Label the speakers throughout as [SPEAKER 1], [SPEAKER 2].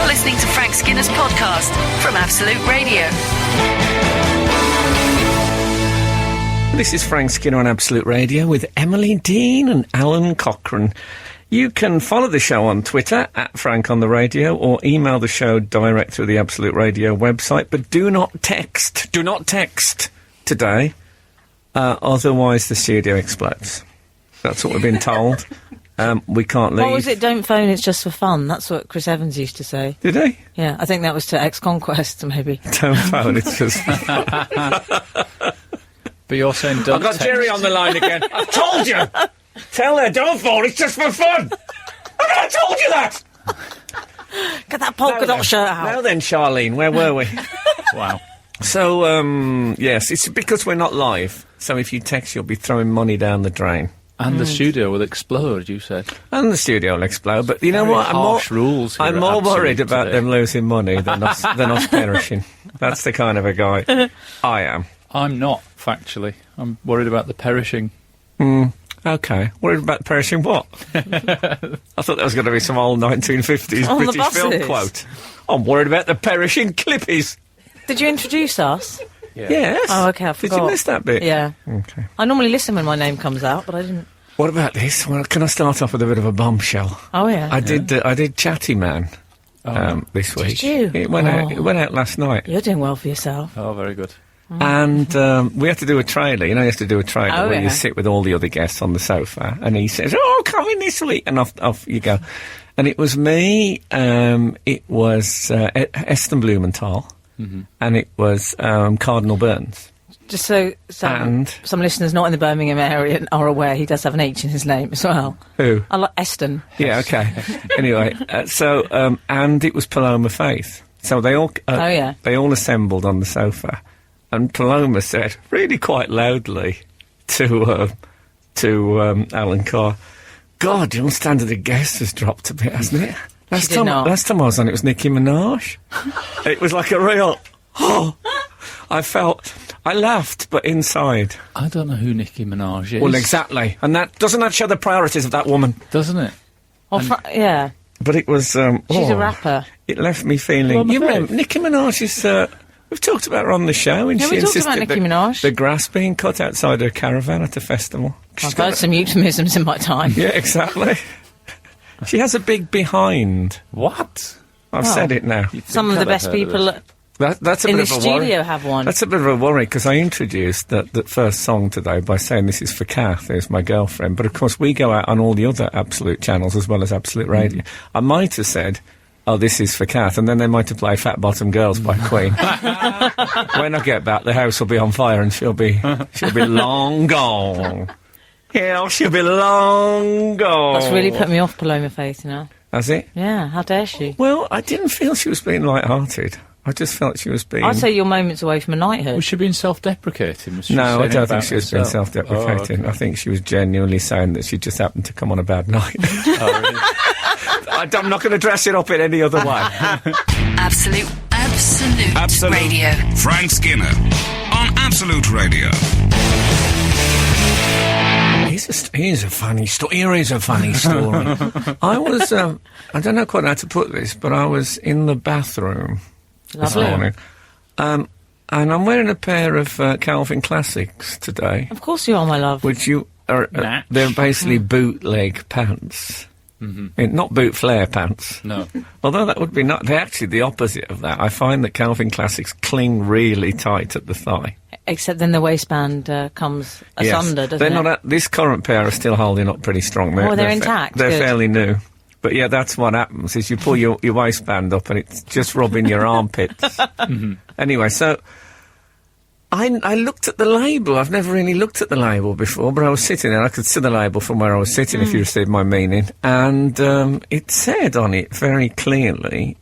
[SPEAKER 1] listening to Frank Skinner's podcast from Absolute Radio.
[SPEAKER 2] This is Frank Skinner on Absolute Radio with Emily Dean and Alan Cochrane. You can follow the show on Twitter at Frank on the Radio or email the show direct through the Absolute Radio website, but do not text. Do not text today, otherwise the studio explodes. That's what we've been told. We can't leave.
[SPEAKER 3] What was it? Don't phone, it's just for fun. That's what Chris Evans used to say.
[SPEAKER 2] Did he?
[SPEAKER 3] Yeah, I think that was to Ex-Conquest, maybe.
[SPEAKER 2] Don't phone, it's just...
[SPEAKER 4] But you're saying don't
[SPEAKER 2] I've got
[SPEAKER 4] text.
[SPEAKER 2] Jerry on the line again. I've told you! Tell her, don't phone, it's just for fun! I told you that!
[SPEAKER 3] Get that polka dot shirt out.
[SPEAKER 2] Now then, Charlene, where were we?
[SPEAKER 4] Wow.
[SPEAKER 2] So, yes, it's because we're not live. So if you text, you'll be throwing money down the drain.
[SPEAKER 4] And the studio will explode, you said.
[SPEAKER 2] And the studio will explode. But you know
[SPEAKER 4] Very
[SPEAKER 2] what?
[SPEAKER 4] harsh rules here
[SPEAKER 2] I'm
[SPEAKER 4] at
[SPEAKER 2] more
[SPEAKER 4] Absolute
[SPEAKER 2] worried about
[SPEAKER 4] today.
[SPEAKER 2] them losing money than us perishing. That's the kind of a guy I am.
[SPEAKER 4] I'm not, factually. I'm worried about the perishing.
[SPEAKER 2] Okay. Worried about perishing what? I thought that was going to be some old 1950s
[SPEAKER 3] On the
[SPEAKER 2] British film
[SPEAKER 3] buses.
[SPEAKER 2] quote. I'm worried about the perishing Clippies.
[SPEAKER 3] Did you introduce us?
[SPEAKER 2] Yes.
[SPEAKER 3] Oh, okay, I
[SPEAKER 2] Did
[SPEAKER 3] forgot.
[SPEAKER 2] you miss that bit?
[SPEAKER 3] Yeah.
[SPEAKER 2] Okay.
[SPEAKER 3] I normally listen when my name comes out, but I didn't.
[SPEAKER 2] What about this? Well, can I start off with a bit of a bombshell?
[SPEAKER 3] Oh, yeah.
[SPEAKER 2] I did Chatty Man this week.
[SPEAKER 3] Did you?
[SPEAKER 2] It went out last night.
[SPEAKER 3] You're doing well for yourself.
[SPEAKER 4] Oh, very good.
[SPEAKER 2] And we had to do a trailer. You know, you have to do a trailer where you
[SPEAKER 3] yeah.
[SPEAKER 2] sit with all the other guests on the sofa, and he says, "Oh, come in this week," and off you go. And it was me. It was Eston Blumenthal, and it was Cardinal Burns.
[SPEAKER 3] Just so
[SPEAKER 2] And-
[SPEAKER 3] some listeners not in the Birmingham area are aware, he does have an H in his name as well.
[SPEAKER 2] Who?
[SPEAKER 3] I like Eston.
[SPEAKER 2] Yeah. Okay. Anyway, and it was Paloma Faith. So they all they all assembled on the sofa, and Paloma said really quite loudly to Alan Carr, "God, your standard of guest has dropped a bit, hasn't it?" Last time I was on, it was Nicki Minaj. It was like a real. Oh, I laughed, but inside.
[SPEAKER 4] I don't know who Nicki Minaj is.
[SPEAKER 2] Well, exactly, and doesn't that show the priorities of that woman?
[SPEAKER 4] Doesn't it?
[SPEAKER 3] Yeah.
[SPEAKER 2] But it was.
[SPEAKER 3] She's a rapper.
[SPEAKER 2] It left me feeling.
[SPEAKER 4] Paloma
[SPEAKER 2] You remember
[SPEAKER 4] Faith.
[SPEAKER 2] Nicki Minaj is. We've talked about her on the show, and
[SPEAKER 3] Yeah,
[SPEAKER 2] she
[SPEAKER 3] we talked about
[SPEAKER 2] insisted
[SPEAKER 3] Nicki Minaj.
[SPEAKER 2] the grass being cut outside her caravan at a festival. She's
[SPEAKER 3] I've
[SPEAKER 2] got
[SPEAKER 3] heard some euphemisms in my time.
[SPEAKER 2] Yeah, exactly. She has a big behind.
[SPEAKER 4] What?
[SPEAKER 2] I've said it now.
[SPEAKER 3] Some of the best people
[SPEAKER 2] That's a
[SPEAKER 3] in
[SPEAKER 2] bit
[SPEAKER 3] the
[SPEAKER 2] of a worry.
[SPEAKER 3] studio have one.
[SPEAKER 2] That's a bit of a worry, because I introduced that first song today by saying this is for Kath, who's my girlfriend. But of course, we go out on all the other Absolute channels as well as Absolute Radio. I might have said, "Oh, this is for Kath," and then they might have played Fat Bottom Girls by Queen. When I get back, the house will be on fire and she'll be long gone. Yeah, she'll be long gone.
[SPEAKER 3] That's really put me off Paloma Faith now.
[SPEAKER 2] Has it?
[SPEAKER 3] Yeah, how dare she?
[SPEAKER 2] Well, I didn't feel she was being light-hearted. I just felt she was being...
[SPEAKER 3] I'd say you're moments away from a knighthood.
[SPEAKER 4] Was she being self-deprecating? Was she
[SPEAKER 2] No, I
[SPEAKER 4] saying
[SPEAKER 2] don't
[SPEAKER 4] about
[SPEAKER 2] think she was being
[SPEAKER 4] herself?
[SPEAKER 2] self-deprecating.
[SPEAKER 4] Oh, okay.
[SPEAKER 2] I think she was genuinely saying that she just happened to come on a bad night.
[SPEAKER 4] Oh, really?
[SPEAKER 2] I'm not going to dress it up in any other way.
[SPEAKER 1] Absolute Radio.
[SPEAKER 5] Frank Skinner on Absolute Radio.
[SPEAKER 2] Here's a funny story. Here is a funny story. I was, I don't know quite how to put this, but I was in the bathroom this
[SPEAKER 3] Lovely.
[SPEAKER 2] morning. And I'm wearing a pair of Calvin Classics today,
[SPEAKER 3] Of course you are, my love.
[SPEAKER 2] which
[SPEAKER 4] Nah.
[SPEAKER 2] they're basically bootleg pants. Not boot flare pants.
[SPEAKER 4] No.
[SPEAKER 2] Although that would be they're actually the opposite of that. I find that Calvin Classics cling really tight at the thigh.
[SPEAKER 3] Except then the waistband comes asunder, doesn't
[SPEAKER 2] they're
[SPEAKER 3] it?
[SPEAKER 2] not. This current pair are still holding up pretty strong.
[SPEAKER 3] They're intact.
[SPEAKER 2] They're
[SPEAKER 3] Good.
[SPEAKER 2] fairly new. But yeah, that's what happens, is you pull your waistband up and it's just rubbing your armpits. Anyway, so I looked at the label. I've never really looked at the label before, but I was sitting there. I could see the label from where I was sitting, if you received my meaning. And it said on it very clearly,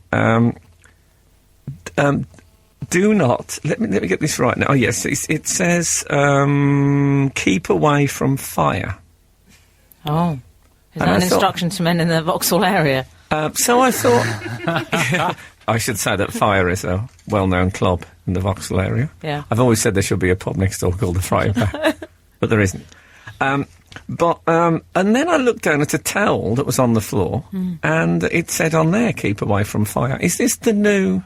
[SPEAKER 2] do not... Let me get this right now. Oh, yes, it says, keep away from fire.
[SPEAKER 3] Oh. Is
[SPEAKER 2] And
[SPEAKER 3] that
[SPEAKER 2] I
[SPEAKER 3] an
[SPEAKER 2] thought-
[SPEAKER 3] instruction to men in the Vauxhall area?
[SPEAKER 2] So I thought... I should say that Fire is a well-known club in the Vauxhall area.
[SPEAKER 3] Yeah.
[SPEAKER 2] I've always said there should be a pub next door called the Frying Pan, but there isn't. But, and then I looked down at a towel that was on the floor, and it said on there, keep away from fire. Is this the new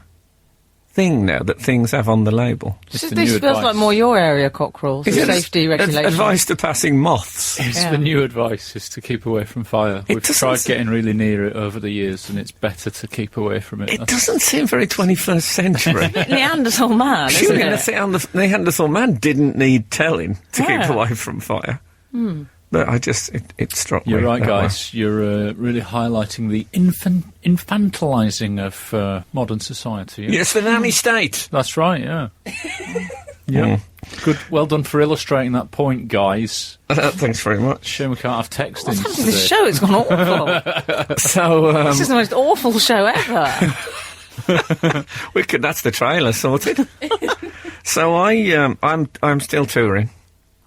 [SPEAKER 2] thing now that things have on the label?
[SPEAKER 3] This feels like more your area, Cockerel. Safety regulation.
[SPEAKER 2] Advice to passing moths.
[SPEAKER 4] It's the new advice is to keep away from fire. We've tried getting really near it over the years, and it's better to keep away from it.
[SPEAKER 2] It doesn't seem very 21st century.
[SPEAKER 3] Neanderthal man, isn't it?
[SPEAKER 2] Neanderthal man didn't need telling to keep away from fire. But it struck me.
[SPEAKER 4] You're right, guys. Way. You're really highlighting the infantilizing of modern society. Yeah?
[SPEAKER 2] Yes, the nanny state.
[SPEAKER 4] That's right, yeah. Yeah. Good. Well done for illustrating that point, guys.
[SPEAKER 2] Thanks very much.
[SPEAKER 4] Shame we can't have text in.
[SPEAKER 3] What's happened to this show? It's gone awful.
[SPEAKER 2] This
[SPEAKER 3] is the most awful show ever.
[SPEAKER 2] That's the trailer sorted. So I'm still touring.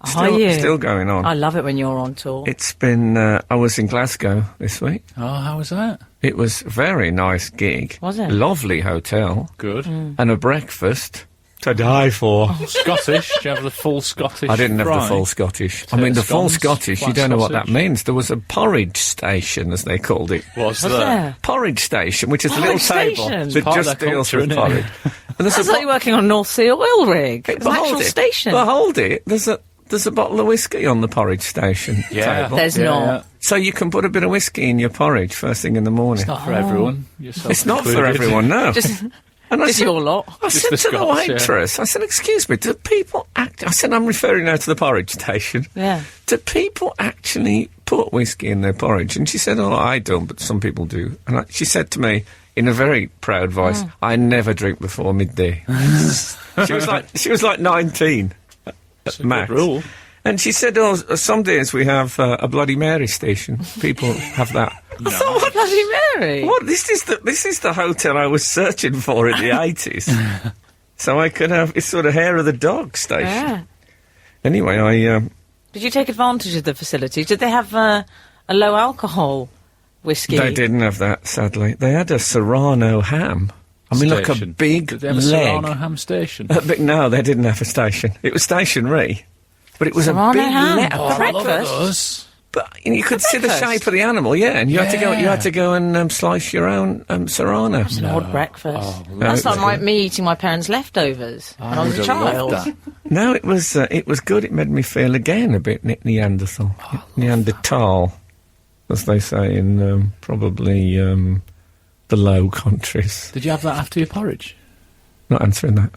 [SPEAKER 2] Still going on.
[SPEAKER 3] I love it when you're on tour.
[SPEAKER 2] It's been... I was in Glasgow this week.
[SPEAKER 4] Oh, how was that?
[SPEAKER 2] It was a very nice gig.
[SPEAKER 3] Was it?
[SPEAKER 2] Lovely hotel.
[SPEAKER 4] Good.
[SPEAKER 2] And a breakfast to die for.
[SPEAKER 4] Oh, Scottish? Do you have the full Scottish?
[SPEAKER 2] I didn't have the full Scottish. I mean, the full Scottish, you don't know what that means. There was a porridge station, as they called it.
[SPEAKER 4] Was there?
[SPEAKER 2] Porridge station, which is a little table that just deals with porridge.
[SPEAKER 3] That's like you're working on North Sea oil rig. It's an actual station.
[SPEAKER 2] But hold it. There's a bottle of whiskey on the porridge station table.
[SPEAKER 3] There's not.
[SPEAKER 2] Yeah. So you can put a bit of whiskey in your porridge first thing in the morning.
[SPEAKER 4] It's not for everyone.
[SPEAKER 2] It's not for everyone, no.
[SPEAKER 3] Just your lot.
[SPEAKER 2] I said to the waitress, I said, excuse me, do people I said, I'm referring now to the porridge station.
[SPEAKER 3] Yeah.
[SPEAKER 2] Do people actually put whiskey in their porridge? And she said, I don't, but some people do. And she said to me, in a very proud voice, I never drink before midday. She was like 19. Max.
[SPEAKER 4] Rule.
[SPEAKER 2] And she said, some days we have a Bloody Mary station. People have that.
[SPEAKER 3] No. I thought, what Bloody Mary?
[SPEAKER 2] What? This is the hotel I was searching for in the 80s. So I could have, it's sort of hair of the dog station.
[SPEAKER 3] Yeah.
[SPEAKER 2] Anyway,
[SPEAKER 3] Did you take advantage of the facility? Did they have a low alcohol whiskey?
[SPEAKER 2] They didn't have that, sadly. They had a Serrano ham. I mean, like a big
[SPEAKER 4] Did they have a Serrano ham station?
[SPEAKER 2] No, they didn't have a station. It was stationary. But it was
[SPEAKER 3] Serrano
[SPEAKER 2] a big
[SPEAKER 3] ham.
[SPEAKER 2] breakfast. But you could see the shape of the animal, and you had to go and slice your own Serrano.
[SPEAKER 3] That's an odd breakfast. That's like me eating my parents' leftovers when I was a child.
[SPEAKER 2] No, it was good. It made me feel again a bit Neanderthal, Neanderthal, as they say in probably the Low Countries.
[SPEAKER 4] Did you have that after your porridge?
[SPEAKER 2] Not answering that.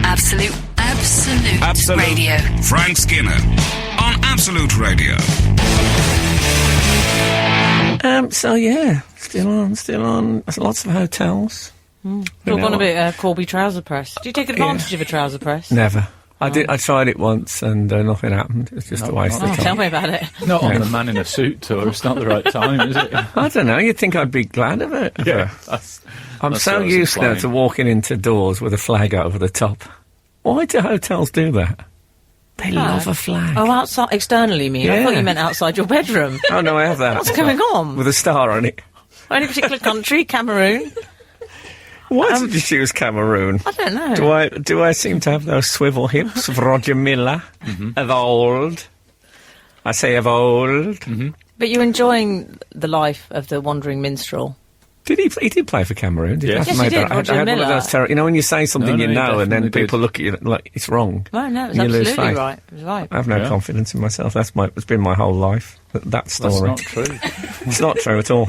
[SPEAKER 1] Absolute Radio.
[SPEAKER 5] Frank Skinner on Absolute Radio.
[SPEAKER 2] Still on. Lots of hotels.
[SPEAKER 3] You're going a bit Corby trouser press. Do you take advantage of a trouser press?
[SPEAKER 2] Never. I did. I tried it once and nothing happened. It was just a waste of time.
[SPEAKER 3] Tell me about it.
[SPEAKER 4] Not on the man in a suit tour. It's not the right time, is it?
[SPEAKER 2] I don't know. You'd think I'd be glad of it.
[SPEAKER 4] Yeah.
[SPEAKER 2] I'm so used now to walking into doors with a flag over the top. Why do hotels do that? They love a flag.
[SPEAKER 3] Oh, outside, externally, you mean?
[SPEAKER 2] Yeah.
[SPEAKER 3] I thought you meant outside your bedroom.
[SPEAKER 2] Oh, no, I have that.
[SPEAKER 3] What's going on?
[SPEAKER 2] With a star on it.
[SPEAKER 3] Any particular country? Cameroon?
[SPEAKER 2] Why did you choose Cameroon?
[SPEAKER 3] I don't know.
[SPEAKER 2] Do I seem to have those swivel hips of Roger Miller? Of old. I say of old.
[SPEAKER 3] But you're enjoying the life of the wandering minstrel.
[SPEAKER 2] Did he did play for Cameroon?
[SPEAKER 3] Yes, he did. Roger Miller.
[SPEAKER 2] One of those when you say something and then people look at you like it's wrong.
[SPEAKER 3] No, it's absolutely right. It's right.
[SPEAKER 2] I have no confidence in myself. It's been my whole life. That story.
[SPEAKER 4] That's not true.
[SPEAKER 2] It's not true at all.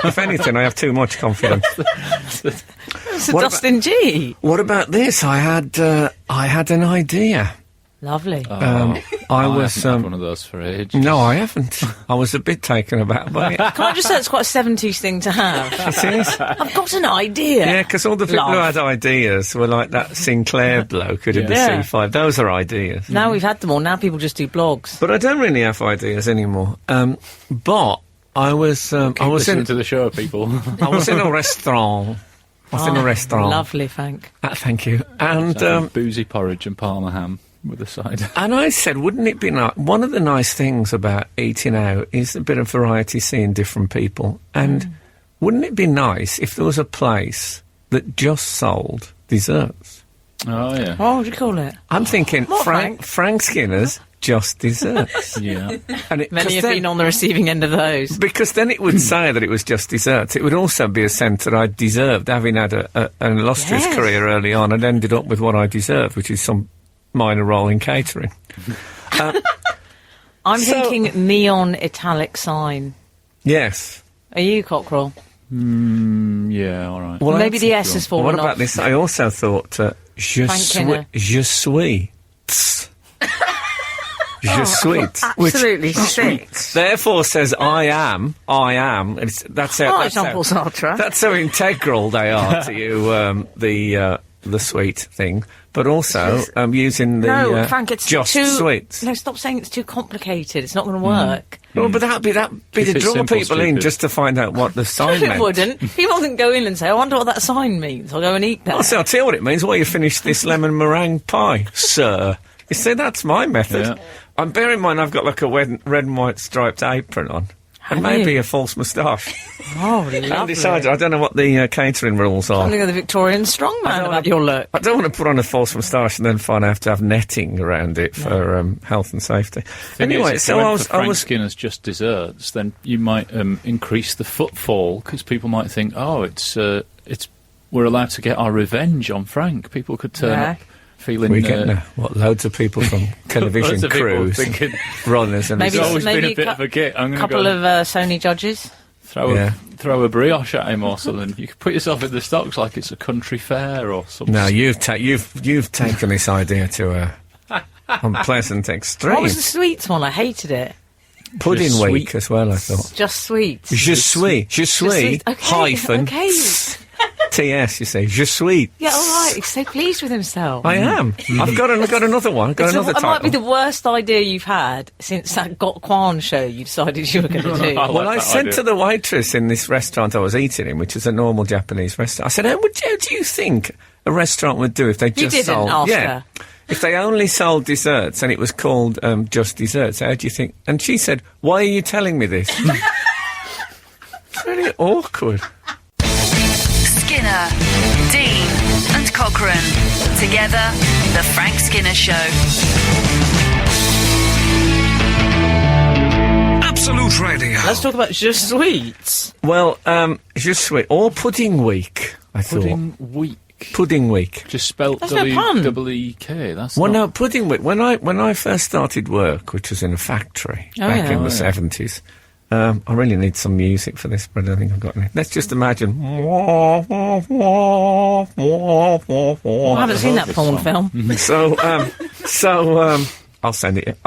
[SPEAKER 2] If anything, I have too much confidence.
[SPEAKER 3] It's a Dustin G.
[SPEAKER 2] What about this? I had an idea.
[SPEAKER 3] Lovely.
[SPEAKER 2] I was
[SPEAKER 4] had one of those for ages.
[SPEAKER 2] No, I haven't. I was a bit taken aback by it.
[SPEAKER 3] Can I just say it's quite a 70s thing to have?
[SPEAKER 2] It is.
[SPEAKER 3] I've got an idea.
[SPEAKER 2] Yeah, because all the people who had ideas were like that Sinclair bloke who did the C5. Those are ideas.
[SPEAKER 3] Now we've had them all. Now people just do blogs.
[SPEAKER 2] But I don't really have ideas anymore. But I was
[SPEAKER 4] listening to the show, people.
[SPEAKER 2] I was in a restaurant.
[SPEAKER 3] Lovely, Frank.
[SPEAKER 2] Thank you. And
[SPEAKER 4] boozy porridge and Parma ham. With a side.
[SPEAKER 2] And I said, wouldn't it be nice? One of the nice things about eating out is a bit of variety, seeing different people. And wouldn't it be nice if there was a place that just sold desserts?
[SPEAKER 4] Oh, yeah.
[SPEAKER 3] What would you call it?
[SPEAKER 2] I'm thinking Frank Skinner's just desserts.
[SPEAKER 4] Yeah.
[SPEAKER 2] And
[SPEAKER 3] many have been on the receiving end of those.
[SPEAKER 2] Because then it would say that it was just desserts. It would also be a sense that I deserved, having had an illustrious career early on, and ended up with what I deserved, which is some minor role in catering.
[SPEAKER 3] I'm thinking neon italic sign.
[SPEAKER 2] Yes.
[SPEAKER 3] Are you, Cockerell?
[SPEAKER 4] Yeah, all right.
[SPEAKER 2] Well,
[SPEAKER 3] maybe the S is fallen off.
[SPEAKER 2] What about this? I also thought, je suis. Je suis.
[SPEAKER 3] Absolutely sweet.
[SPEAKER 2] Therefore says I am. That's how.
[SPEAKER 3] Jean-Paul Sartre.
[SPEAKER 2] That's how integral they are to you. The sweet thing, but also using the
[SPEAKER 3] Frank, it's
[SPEAKER 2] just
[SPEAKER 3] too,
[SPEAKER 2] sweets.
[SPEAKER 3] No, stop saying it's too complicated. It's not going to work.
[SPEAKER 2] Well, but that'd be to draw
[SPEAKER 4] simple,
[SPEAKER 2] people in just to find out what the sign meant.
[SPEAKER 3] It wouldn't. People wouldn't go in and say, "I wonder what that sign means." I'll go and eat that.
[SPEAKER 2] I'll tell you what it means. Well, you finished this lemon meringue pie, sir. You see, that's my method.
[SPEAKER 4] Yeah.
[SPEAKER 2] And bear in mind, I've got like a red and white striped apron on. And maybe a false moustache.
[SPEAKER 3] Oh, lovely.
[SPEAKER 2] Undecided. I don't know what the catering rules are.
[SPEAKER 3] Something of the Victorian strongman about your look.
[SPEAKER 2] I don't want to put on a false moustache and then find I have to have netting around it for health and safety.
[SPEAKER 4] Anyway, so I was Skinner's just desserts. Then you might increase the footfall because people might think, we're allowed to get our revenge on Frank. People could turn up. Feeling
[SPEAKER 2] we get loads of people from television crews, runners, and
[SPEAKER 3] maybe,
[SPEAKER 4] it's always
[SPEAKER 3] maybe
[SPEAKER 4] been a bit of a git.
[SPEAKER 3] A couple of Sony judges.
[SPEAKER 4] Throw a brioche at him or something. You could put yourself in the stocks like it's a country fair or something.
[SPEAKER 2] No, you've taken this idea to a unpleasant extreme.
[SPEAKER 3] What was the sweets one? I hated it.
[SPEAKER 2] Pudding week as well, I thought.
[SPEAKER 3] Just sweets.
[SPEAKER 2] Je suis, hyphen.
[SPEAKER 3] Okay.
[SPEAKER 2] TS, you say, je suis.
[SPEAKER 3] Yeah, all right. He's so pleased with himself.
[SPEAKER 2] I am. I've got another one. Another title.
[SPEAKER 3] It might be the worst idea you've had since that Got Kwan show you decided you were going to do.
[SPEAKER 2] Well, I said to the waitress in this restaurant I was eating in, which is a normal Japanese restaurant, I said, how do you think a restaurant would do if they just sold...
[SPEAKER 3] ask her.
[SPEAKER 2] If they only sold desserts and it was called just desserts, how do you think... And she said, why are you telling me this? It's really awkward.
[SPEAKER 1] Skinner, Dean and Cochrane. Together, The Frank Skinner Show.
[SPEAKER 5] Absolute Radio.
[SPEAKER 3] Let's talk about Je Sweets.
[SPEAKER 2] Well, Je Suis, or Pudding Week, I thought. Pudding Week.
[SPEAKER 4] Just spelt W-E-E-K.
[SPEAKER 2] No, Pudding Week. When I first started work, which was in a factory back in the 70s, I really need some music for this, but I don't think I've got any. Let's just imagine. I
[SPEAKER 3] haven't seen that porn film.
[SPEAKER 2] I'll send it.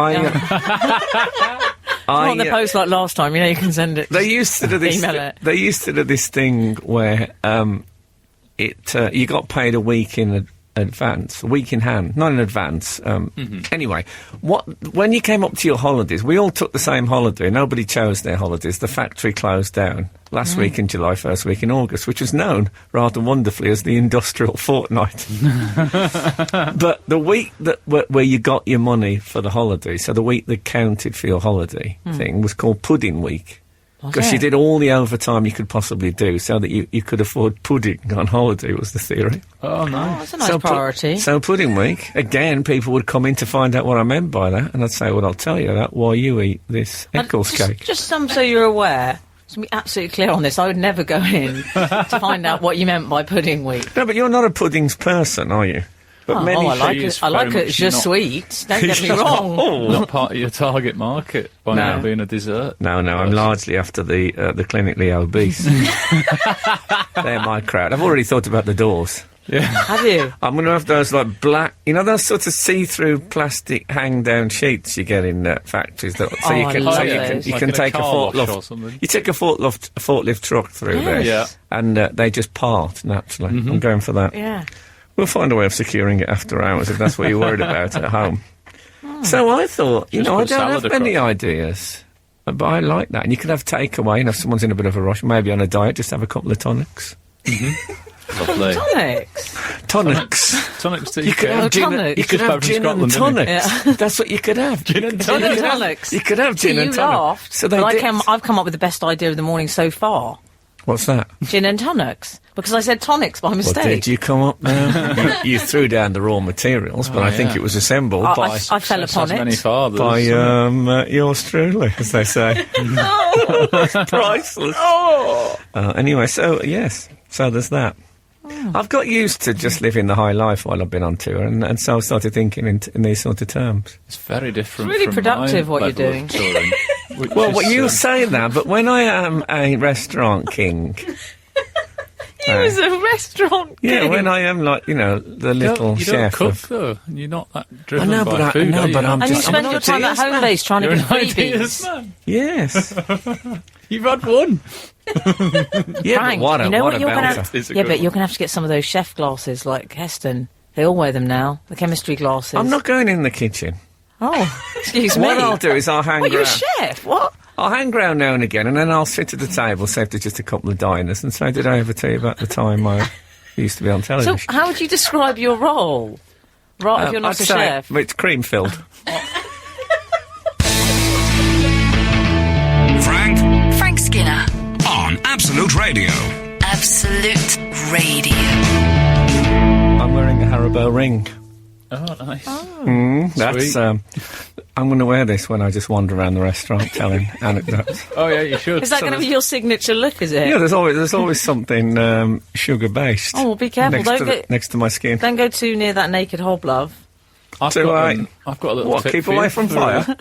[SPEAKER 3] On the post like last time, you can send it.
[SPEAKER 2] They used to do this.
[SPEAKER 3] Email it.
[SPEAKER 2] They used to do this thing where you got paid a week in advance, a week in hand, not in advance. Anyway, when you came up to your holidays, we all took the same holiday. Nobody chose their holidays. The factory closed down last week in July, first week in August, which was known rather wonderfully as the industrial fortnight. But the week where you got your money for the holiday, so the week that counted for your holiday thing, was called Pudding Week. Because you did all the overtime you could possibly do so that you could afford pudding on holiday, was the theory.
[SPEAKER 4] Oh, nice.
[SPEAKER 3] That's a nice priority.
[SPEAKER 2] So Pudding Week, again, people would come in to find out what I meant by that, and I'd say, well, I'll tell you that while you eat this Eccles cake.
[SPEAKER 3] Just so you're aware, to be absolutely clear on this, I would never go in to find out what you meant by Pudding Week.
[SPEAKER 2] No, but you're not a puddings person, are you? But
[SPEAKER 3] I like it just sweet. Don't get me wrong.
[SPEAKER 4] Not part of your target market by now being a dessert.
[SPEAKER 2] No, I'm largely after the clinically obese. They're my crowd. I've already thought about the doors.
[SPEAKER 4] Yeah.
[SPEAKER 3] Have you?
[SPEAKER 2] I'm going to have those like black, those sorts of see-through plastic hang-down sheets you get in factories. You can take a forklift. You take a forklift truck through there, and they just part naturally. I'm going for that.
[SPEAKER 3] Yeah.
[SPEAKER 2] We'll find a way of securing it after hours if that's what you're worried about at home. So I thought, I don't have many ideas, but I like that. And you could have takeaway, if someone's in a bit of a rush, maybe on a diet, just have a couple of tonics.
[SPEAKER 4] Lovely.
[SPEAKER 2] Tonics.
[SPEAKER 4] You could have
[SPEAKER 2] gin. You could have gin and tonics.
[SPEAKER 3] Yeah.
[SPEAKER 2] That's what you could have.
[SPEAKER 3] Gin and tonics.
[SPEAKER 2] You could have gin and tonics.
[SPEAKER 3] So I've come up with the best idea of the morning so far.
[SPEAKER 2] What's that?
[SPEAKER 3] Gin and tonics. Because I said tonics by mistake.
[SPEAKER 2] Well, did you come up now? you threw down the raw materials, but I think it was assembled by...
[SPEAKER 3] I fell upon it.
[SPEAKER 4] Many fathers,
[SPEAKER 2] by yours truly, as they say. Oh, priceless. Anyway, so, yes. So there's that. I've got used to just living the high life while I've been on tour, and so I started thinking in these sort of terms.
[SPEAKER 4] It's very different.
[SPEAKER 3] It's really
[SPEAKER 4] from
[SPEAKER 3] productive
[SPEAKER 4] my
[SPEAKER 3] what you're
[SPEAKER 4] level
[SPEAKER 3] doing.
[SPEAKER 4] of touring,
[SPEAKER 2] Well, you say that, but when I am a restaurant king...
[SPEAKER 3] He was a restaurant king.
[SPEAKER 2] Yeah, when I am the little
[SPEAKER 4] you
[SPEAKER 2] chef.
[SPEAKER 4] don't cook, though. You're not that driven
[SPEAKER 2] I know,
[SPEAKER 4] by
[SPEAKER 2] but
[SPEAKER 4] food.
[SPEAKER 2] I'm
[SPEAKER 3] And
[SPEAKER 2] just...
[SPEAKER 3] you spend your time at home base trying to
[SPEAKER 4] You're
[SPEAKER 3] give
[SPEAKER 4] an ideas
[SPEAKER 3] freebies.
[SPEAKER 4] man.
[SPEAKER 2] Yes.
[SPEAKER 4] You've had one.
[SPEAKER 2] Yeah,
[SPEAKER 3] Frank,
[SPEAKER 2] but what a,
[SPEAKER 3] you know
[SPEAKER 2] what
[SPEAKER 3] what
[SPEAKER 2] a
[SPEAKER 3] you're gonna
[SPEAKER 2] belter.
[SPEAKER 3] have,
[SPEAKER 4] It's a
[SPEAKER 3] yeah,
[SPEAKER 4] good
[SPEAKER 3] but
[SPEAKER 4] one.
[SPEAKER 3] you're going to have to get some of those chef glasses like Heston. They all wear them now. The chemistry glasses.
[SPEAKER 2] I'm not going in the kitchen.
[SPEAKER 3] Oh, excuse me.
[SPEAKER 2] What I'll do is I'll hang
[SPEAKER 3] What, you're a
[SPEAKER 2] around.
[SPEAKER 3] chef? What?
[SPEAKER 2] I'll hang around now and again, and then I'll sit at the table, save to just a couple of diners, and say, did I ever tell you about the time I used to be on television?
[SPEAKER 3] So, how would you describe your role? Right, if you're not
[SPEAKER 2] I'd
[SPEAKER 3] a
[SPEAKER 2] say
[SPEAKER 3] chef.
[SPEAKER 2] it's cream-filled.
[SPEAKER 1] Frank Skinner.
[SPEAKER 5] On Absolute Radio.
[SPEAKER 1] Absolute Radio.
[SPEAKER 2] I'm wearing a Haribo ring.
[SPEAKER 4] Oh, nice.
[SPEAKER 2] That's, I'm going to wear this when I just wander around the restaurant telling anecdotes.
[SPEAKER 4] Oh, yeah, you should.
[SPEAKER 3] Is that going to be your signature look, is it?
[SPEAKER 2] Yeah, there's always something sugar-based.
[SPEAKER 3] Oh, well, be careful.
[SPEAKER 2] Next to my skin.
[SPEAKER 3] Don't go too near that naked hobblove.
[SPEAKER 4] I've
[SPEAKER 2] Do I?
[SPEAKER 4] I've got a little
[SPEAKER 2] What,
[SPEAKER 4] tip
[SPEAKER 2] keep
[SPEAKER 4] for
[SPEAKER 2] away
[SPEAKER 4] you
[SPEAKER 2] from
[SPEAKER 4] for,
[SPEAKER 2] fire?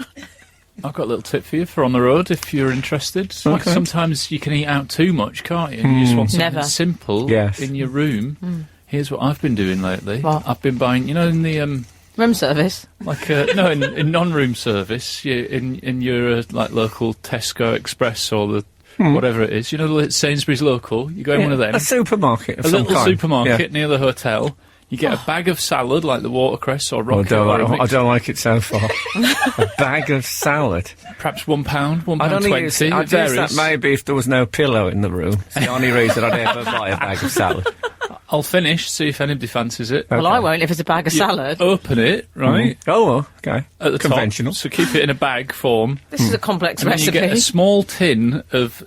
[SPEAKER 4] I've got a little tip for you for on the road if you're interested. Like
[SPEAKER 2] Okay.
[SPEAKER 4] sometimes you can eat out too much, can't you? And you just want something
[SPEAKER 3] Never.
[SPEAKER 4] simple
[SPEAKER 2] Yes.
[SPEAKER 4] in your room. Here's what I've been doing lately.
[SPEAKER 3] What?
[SPEAKER 4] I've been buying, in the
[SPEAKER 3] Room service.
[SPEAKER 4] in non-room service, in your like local Tesco Express or the whatever it is. The Sainsbury's local. You go in one of them.
[SPEAKER 2] A supermarket of
[SPEAKER 4] A
[SPEAKER 2] some
[SPEAKER 4] little
[SPEAKER 2] kind.
[SPEAKER 4] supermarket
[SPEAKER 2] Yeah.
[SPEAKER 4] near the hotel. You get a bag of salad like the watercress or
[SPEAKER 2] Oh,
[SPEAKER 4] rocket.
[SPEAKER 2] I don't like it so far. A bag of salad.
[SPEAKER 4] Perhaps £1, £1.20.
[SPEAKER 2] I'd only use
[SPEAKER 4] It
[SPEAKER 2] that
[SPEAKER 4] varies.
[SPEAKER 2] maybe if there was no pillow in the room. It's the only reason I'd ever buy a bag of salad.
[SPEAKER 4] I'll finish, see if anybody fancies it.
[SPEAKER 3] Well, I won't if it's a bag of
[SPEAKER 4] You
[SPEAKER 3] salad.
[SPEAKER 4] Open it, right?
[SPEAKER 2] Oh, okay.
[SPEAKER 4] At the
[SPEAKER 2] Conventional.
[SPEAKER 4] top. So keep it in a bag form.
[SPEAKER 3] This is a complex
[SPEAKER 4] And then you
[SPEAKER 3] recipe.
[SPEAKER 4] get a small tin of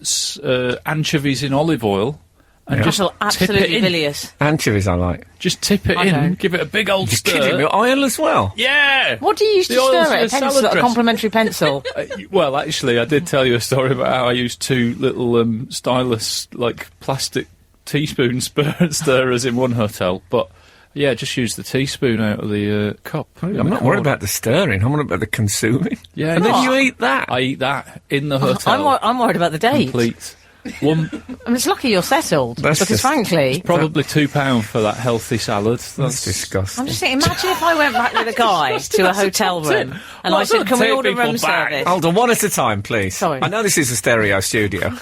[SPEAKER 4] anchovies in olive oil. And
[SPEAKER 3] I
[SPEAKER 4] just
[SPEAKER 3] feel
[SPEAKER 4] tip
[SPEAKER 3] absolutely
[SPEAKER 4] it in.
[SPEAKER 3] bilious.
[SPEAKER 2] Anchovies I like.
[SPEAKER 4] Just tip it
[SPEAKER 3] I
[SPEAKER 4] in,
[SPEAKER 3] don't.
[SPEAKER 4] give it a big old
[SPEAKER 2] You're
[SPEAKER 4] stir.
[SPEAKER 2] kidding me. Oil as well?
[SPEAKER 4] Yeah!
[SPEAKER 3] What do you use to
[SPEAKER 4] The oils
[SPEAKER 3] stir
[SPEAKER 4] in
[SPEAKER 3] it?
[SPEAKER 4] a
[SPEAKER 3] A pencil,
[SPEAKER 4] salad
[SPEAKER 3] a
[SPEAKER 4] dressing.
[SPEAKER 3] complimentary pencil.
[SPEAKER 4] Well, actually, I did tell you a story about how I used two little stylus, like, plastic teaspoon stirrers in one hotel, but... Yeah, just use the teaspoon out of the cup.
[SPEAKER 2] I'm not worried about the stirring. I'm worried about the consuming.
[SPEAKER 4] Yeah,
[SPEAKER 2] And
[SPEAKER 4] no,
[SPEAKER 2] then you eat that.
[SPEAKER 4] I eat that in the hotel.
[SPEAKER 3] I'm worried about the date.
[SPEAKER 4] Complete. One,
[SPEAKER 3] I mean, it's lucky you're settled.
[SPEAKER 2] That's
[SPEAKER 3] because
[SPEAKER 2] just-
[SPEAKER 3] frankly,
[SPEAKER 4] probably £2 for that healthy salad.
[SPEAKER 2] That's disgusting.
[SPEAKER 3] I'm just thinking, imagine if I went back with a guy to a hotel room and I said, can we
[SPEAKER 4] take
[SPEAKER 3] order
[SPEAKER 4] people
[SPEAKER 3] room
[SPEAKER 4] back.
[SPEAKER 3] service?
[SPEAKER 2] Hold on, one at a time, please.
[SPEAKER 3] Sorry.
[SPEAKER 2] I know this is a stereo studio.
[SPEAKER 3] No,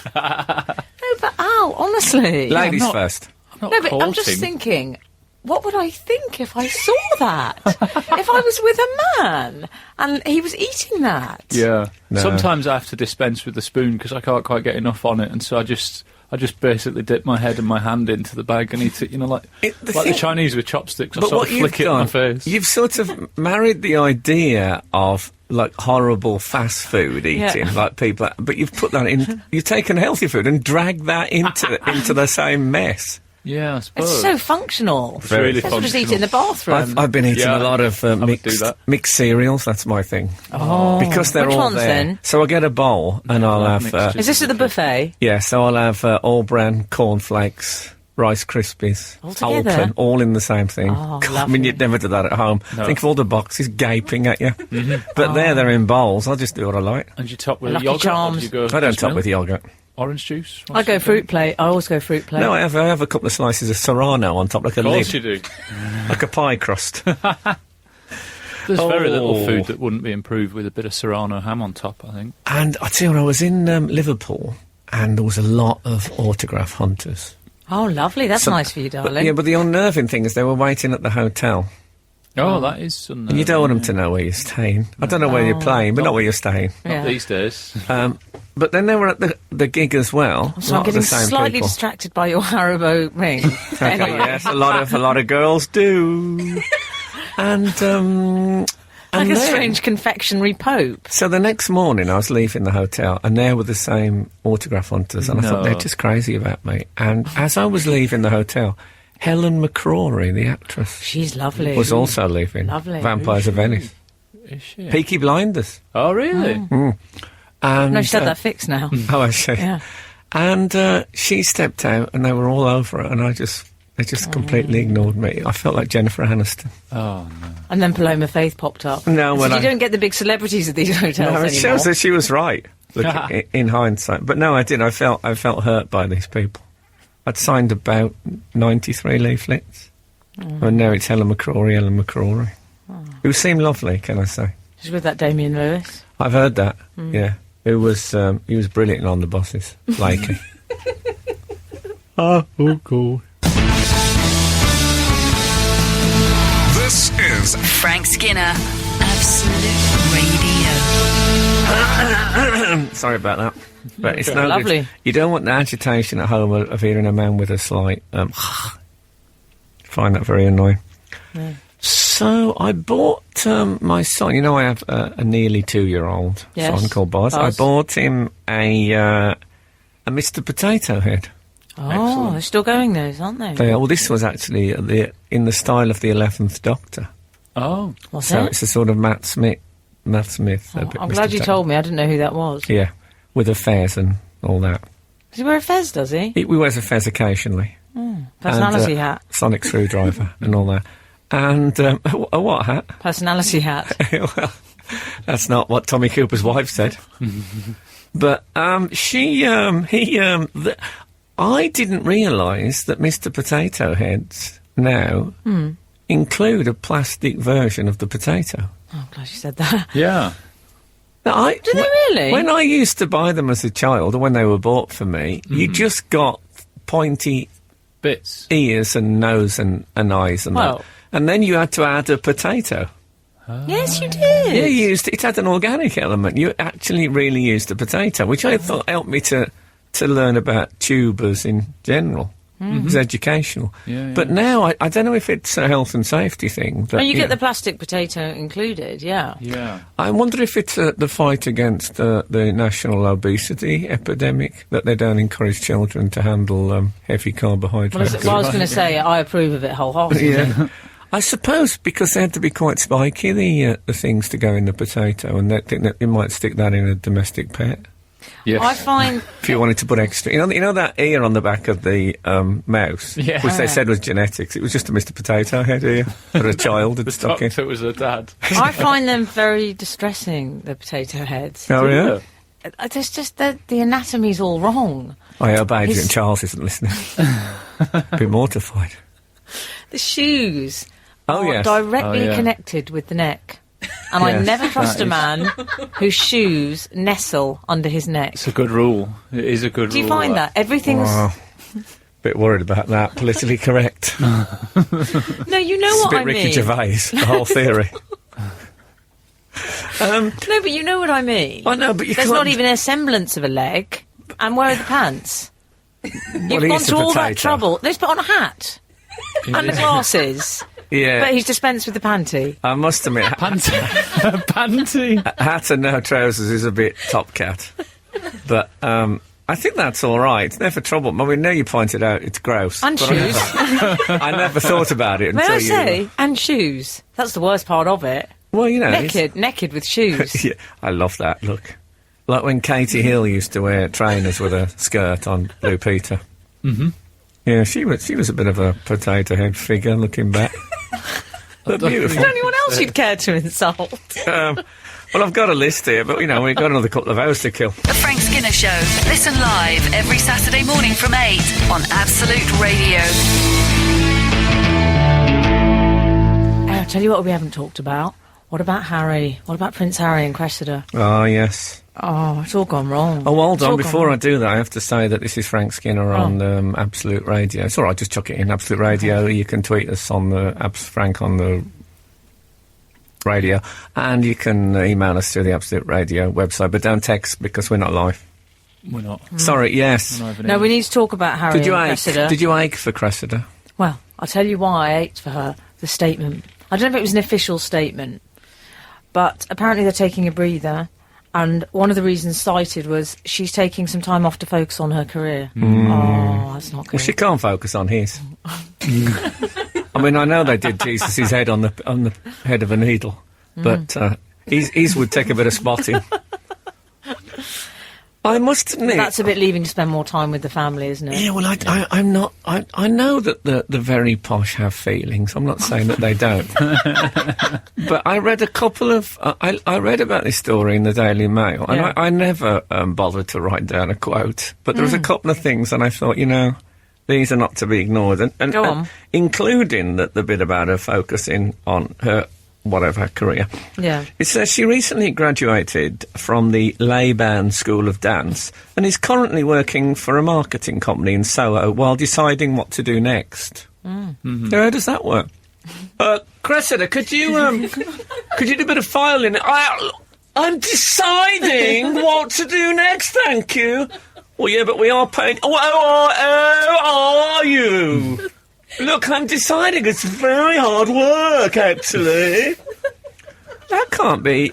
[SPEAKER 3] but Al, honestly.
[SPEAKER 2] Ladies
[SPEAKER 4] not-
[SPEAKER 2] first.
[SPEAKER 4] I'm not
[SPEAKER 3] No, but I'm just
[SPEAKER 4] courting.
[SPEAKER 3] thinking, what would I think if I saw that? If I was with a man and he was eating that?
[SPEAKER 4] Yeah.
[SPEAKER 2] No.
[SPEAKER 4] Sometimes I have to dispense with the spoon because I can't quite get enough on it, and so I just basically dip my head and my hand into the bag and eat it, like the Chinese with chopsticks. I
[SPEAKER 2] But
[SPEAKER 4] sort
[SPEAKER 2] what
[SPEAKER 4] of
[SPEAKER 2] you've
[SPEAKER 4] flick it in my
[SPEAKER 2] done,
[SPEAKER 4] face.
[SPEAKER 2] you've sort of married the idea of like horrible fast food eating,
[SPEAKER 3] Yeah.
[SPEAKER 2] like people, but you've put that in. You've taken healthy food and dragged that into the same mess.
[SPEAKER 4] Yeah, I suppose.
[SPEAKER 3] It's so functional.
[SPEAKER 4] It's really
[SPEAKER 3] Let's just eat it in the
[SPEAKER 4] functional.
[SPEAKER 3] bathroom.
[SPEAKER 2] I've been eating
[SPEAKER 4] Yeah,
[SPEAKER 2] a lot of
[SPEAKER 4] would do
[SPEAKER 2] mixed
[SPEAKER 4] that.
[SPEAKER 2] cereals. That's my thing.
[SPEAKER 3] Oh.
[SPEAKER 2] Because they're
[SPEAKER 3] Which
[SPEAKER 2] all
[SPEAKER 3] ones,
[SPEAKER 2] there.
[SPEAKER 3] then?
[SPEAKER 2] So I get a bowl and I'll
[SPEAKER 4] love
[SPEAKER 2] have
[SPEAKER 4] mixed
[SPEAKER 3] Is this at the buffet?
[SPEAKER 2] yeah. So I'll have all bran cornflakes, Rice Krispies,
[SPEAKER 3] All together?
[SPEAKER 2] Alton, all in the same thing.
[SPEAKER 3] Oh,
[SPEAKER 2] God, I
[SPEAKER 3] lovely.
[SPEAKER 2] mean, you'd never do that at home.
[SPEAKER 4] No.
[SPEAKER 2] Think of all the boxes gaping at you. But they're in bowls. I'll just do what I like.
[SPEAKER 4] And you top with
[SPEAKER 3] Lucky
[SPEAKER 4] yogurt?
[SPEAKER 3] Charms.
[SPEAKER 4] Or do you go
[SPEAKER 2] I don't
[SPEAKER 4] just
[SPEAKER 2] top
[SPEAKER 4] milk?
[SPEAKER 2] with yogurt.
[SPEAKER 4] Orange juice?
[SPEAKER 3] I go fruit plate. I always go fruit plate.
[SPEAKER 2] No, I have a couple of slices of Serrano on top, like a
[SPEAKER 4] Of course
[SPEAKER 2] lid,
[SPEAKER 4] you do.
[SPEAKER 2] like a pie crust.
[SPEAKER 4] There's very
[SPEAKER 2] Oh.
[SPEAKER 4] little food that wouldn't be improved with a bit of Serrano ham on top, I think.
[SPEAKER 2] And I tell you, I was in Liverpool, and there was a lot of autograph hunters.
[SPEAKER 3] Oh, lovely. That's nice for you, darling.
[SPEAKER 2] Yeah, but the unnerving thing is they were waiting at the hotel.
[SPEAKER 4] Oh, that is...
[SPEAKER 2] And you don't want them to know where you're staying. I don't know where you're playing, but not where you're staying.
[SPEAKER 3] Yeah.
[SPEAKER 4] These days.
[SPEAKER 2] But then they were at the gig as well.
[SPEAKER 3] So I'm
[SPEAKER 2] a lot of
[SPEAKER 3] getting
[SPEAKER 2] the same
[SPEAKER 3] slightly
[SPEAKER 2] people.
[SPEAKER 3] distracted by your Haribo ring.
[SPEAKER 2] Okay, yes, a lot of girls do. And
[SPEAKER 3] Like a strange confectionery pope.
[SPEAKER 2] So the next morning I was leaving the hotel and there were the same autograph hunters and I thought they're just crazy about me. And as I was leaving the hotel, Helen McCrory, the actress...
[SPEAKER 3] She's lovely.
[SPEAKER 2] ...was also leaving.
[SPEAKER 3] Lovely.
[SPEAKER 2] Vampires of Venice.
[SPEAKER 4] Is she?
[SPEAKER 2] Peaky Blinders.
[SPEAKER 4] Oh, really?
[SPEAKER 2] And,
[SPEAKER 3] No, she's had that fixed now.
[SPEAKER 2] Oh, I see.
[SPEAKER 3] Yeah.
[SPEAKER 2] And she stepped out and they were all over it and they just completely ignored me. I felt like Jennifer Aniston.
[SPEAKER 4] Oh, no.
[SPEAKER 3] And then Paloma Faith popped up.
[SPEAKER 2] No,
[SPEAKER 3] so you don't get the big celebrities at these hotels anymore.
[SPEAKER 2] It shows that she was right, in hindsight. But no, I did. I felt hurt by these people. I'd signed about 93 leaflets. And now it's Helen McCrory. Who seemed lovely, can I say?
[SPEAKER 3] She's with that Damien Lewis.
[SPEAKER 2] I've heard that, yeah. He was brilliant on the buses, Blakey. Oh, cool.
[SPEAKER 5] This is
[SPEAKER 1] Frank Skinner, Absolute Radio.
[SPEAKER 2] Sorry about that. But it's no
[SPEAKER 3] lovely.
[SPEAKER 2] good. You don't want the agitation at home of hearing a man with a slight... find that very annoying.
[SPEAKER 3] Yeah.
[SPEAKER 2] So I bought my son... You know, I have a nearly 2-year-old son called Buzz. I bought him a Mr. Potato Head.
[SPEAKER 3] Oh,
[SPEAKER 4] Excellent.
[SPEAKER 3] they're still going those, aren't they?
[SPEAKER 2] Well, this was actually in the style of the 11th Doctor.
[SPEAKER 4] Oh.
[SPEAKER 3] What's
[SPEAKER 2] So
[SPEAKER 3] it?
[SPEAKER 2] it's a sort of Matt Smith.
[SPEAKER 3] Oh, I'm glad you told me. I didn't know who that was.
[SPEAKER 2] Yeah, with a fez and all that.
[SPEAKER 3] Does he wear a fez, does he?
[SPEAKER 2] He wears a fez occasionally.
[SPEAKER 3] Personality
[SPEAKER 2] and,
[SPEAKER 3] hat.
[SPEAKER 2] Sonic screwdriver and all that. And a what hat?
[SPEAKER 3] Personality hat.
[SPEAKER 2] Well, that's not what Tommy Cooper's wife said. But I didn't realise that Mr. Potato Heads now include a plastic version of the potato.
[SPEAKER 3] Oh, I'm glad you said that.
[SPEAKER 4] Yeah.
[SPEAKER 2] Now,
[SPEAKER 3] Do they really?
[SPEAKER 2] When I used to buy them as a child, or when they were bought for me, you just got pointy
[SPEAKER 4] Bits.
[SPEAKER 2] ears and nose and eyes and that. And then you had to add a potato.
[SPEAKER 3] Yes, you did.
[SPEAKER 2] Yeah, it had an organic element. You actually really used a potato, which I thought helped me to learn about tubers in general. It was educational.
[SPEAKER 4] Yeah.
[SPEAKER 2] But now, I don't know if it's a health and safety thing. That,
[SPEAKER 3] And you get the plastic potato included, yeah.
[SPEAKER 4] Yeah.
[SPEAKER 2] I wonder if it's the fight against the national obesity epidemic, that they don't encourage children to handle heavy carbohydrates.
[SPEAKER 3] Well, I was going to say, I approve of it wholeheartedly.
[SPEAKER 2] Yeah. I suppose because they had to be quite spiky, the things to go in the potato, and they think that you might stick that in a domestic pet.
[SPEAKER 4] Yes.
[SPEAKER 3] I find...
[SPEAKER 2] If you wanted to put extra... You know that ear on the back of the mouse, which they said was genetics, it was just a Mr. Potato Head ear for a child had stuck in.
[SPEAKER 4] It was a dad.
[SPEAKER 3] I find them very distressing, the potato heads.
[SPEAKER 2] Oh, yeah?
[SPEAKER 3] There's just the anatomy's all wrong.
[SPEAKER 2] I hope Adrian Charles isn't listening. Be mortified.
[SPEAKER 3] The shoes
[SPEAKER 2] Oh,
[SPEAKER 3] are
[SPEAKER 2] yes.
[SPEAKER 3] directly connected with the neck. And I
[SPEAKER 2] Yes.
[SPEAKER 3] never trust a man whose shoes nestle under his neck.
[SPEAKER 4] It's a good rule. It is a good rule.
[SPEAKER 3] Do you find that? Everything's...
[SPEAKER 2] Wow. Bit worried about that. Politically correct.
[SPEAKER 3] No, you know
[SPEAKER 2] It's a
[SPEAKER 3] what
[SPEAKER 2] bit
[SPEAKER 3] I
[SPEAKER 2] Ricky
[SPEAKER 3] mean.
[SPEAKER 2] Gervais, the whole theory.
[SPEAKER 3] No, but you know what I mean.
[SPEAKER 2] I know, but you
[SPEAKER 3] There's
[SPEAKER 2] can't...
[SPEAKER 3] not even a semblance of a leg. And where are the pants? You've
[SPEAKER 2] he
[SPEAKER 3] gone
[SPEAKER 2] is
[SPEAKER 3] to
[SPEAKER 2] a
[SPEAKER 3] all that
[SPEAKER 2] potato.
[SPEAKER 3] trouble. Let's put on a hat and the glasses.
[SPEAKER 2] Yeah.
[SPEAKER 3] But he's dispensed with the panty.
[SPEAKER 2] I must admit,
[SPEAKER 4] Panty.
[SPEAKER 2] hat and no trousers is a bit top cat. But I think that's all right. It's never trouble. I mean, now you pointed out it's gross.
[SPEAKER 3] And
[SPEAKER 2] but
[SPEAKER 3] shoes.
[SPEAKER 2] I never thought about it
[SPEAKER 3] May
[SPEAKER 2] until
[SPEAKER 3] I say, and shoes. That's the worst part of it.
[SPEAKER 2] Well, you know. it's-
[SPEAKER 3] Naked with shoes.
[SPEAKER 2] Yeah, I love that look. Like when Katie Hill used to wear trainers with a skirt on Blue Peter. Mm-hmm. Yeah, she was a bit of a potato head figure looking back. But beautiful.
[SPEAKER 3] Is there anyone else you'd care to insult?
[SPEAKER 2] Well, I've got a list here, but, you know, we've got another couple of hours to kill.
[SPEAKER 1] The Frank Skinner Show. Listen live every Saturday morning from 8 on Absolute Radio.
[SPEAKER 3] I'll tell you what we haven't talked about. What about Harry? What about Prince Harry and Cressida?
[SPEAKER 2] Oh, yes.
[SPEAKER 3] Oh, it's all gone wrong.
[SPEAKER 2] Oh, hold
[SPEAKER 3] It's
[SPEAKER 2] on.
[SPEAKER 3] all
[SPEAKER 2] Before
[SPEAKER 3] gone
[SPEAKER 2] I do that, I have to say that this is Frank Skinner on Absolute Radio. It's all right, just chuck it in. Absolute Radio. You can tweet us on the Frank on the radio. And you can email us through the Absolute Radio website. But don't text because we're not live.
[SPEAKER 4] We're not.
[SPEAKER 2] Sorry, yes.
[SPEAKER 3] No, we need to talk about Harry
[SPEAKER 2] Did you
[SPEAKER 3] and
[SPEAKER 2] ache?
[SPEAKER 3] Cressida.
[SPEAKER 2] Did you ache for Cressida?
[SPEAKER 3] Well, I'll tell you why I ached for her. The statement. I don't know if it was an official statement. but apparently they're taking a breather. And one of the reasons cited was she's taking some time off to focus on her career. Oh, that's not good.
[SPEAKER 2] Well, she can't focus on his. I mean, I know they did Jesus' head on the head of a needle, but his would take a bit of spotting. I must admit...
[SPEAKER 3] That's a bit leaving to spend more time with the family, isn't it?
[SPEAKER 2] Yeah, well, I'm not... I know that the very posh have feelings. I'm not saying that they don't. But I read a couple of... I read about this story in the Daily Mail, and I never bothered to write down a quote. But there was a couple of things, and I thought, these are not to be ignored. And
[SPEAKER 3] Go on.
[SPEAKER 2] Including the bit about her focusing on her... whatever career.
[SPEAKER 3] Yeah.
[SPEAKER 2] It says she recently graduated from the Laban School of Dance and is currently working for a marketing company in Soho while deciding what to do next. How does that work? Cressida, could you do a bit of filing? I'm deciding what to do next, thank you. Well, yeah, but we are paying... are you? Look, I'm deciding. It's very hard work, actually. That can't be...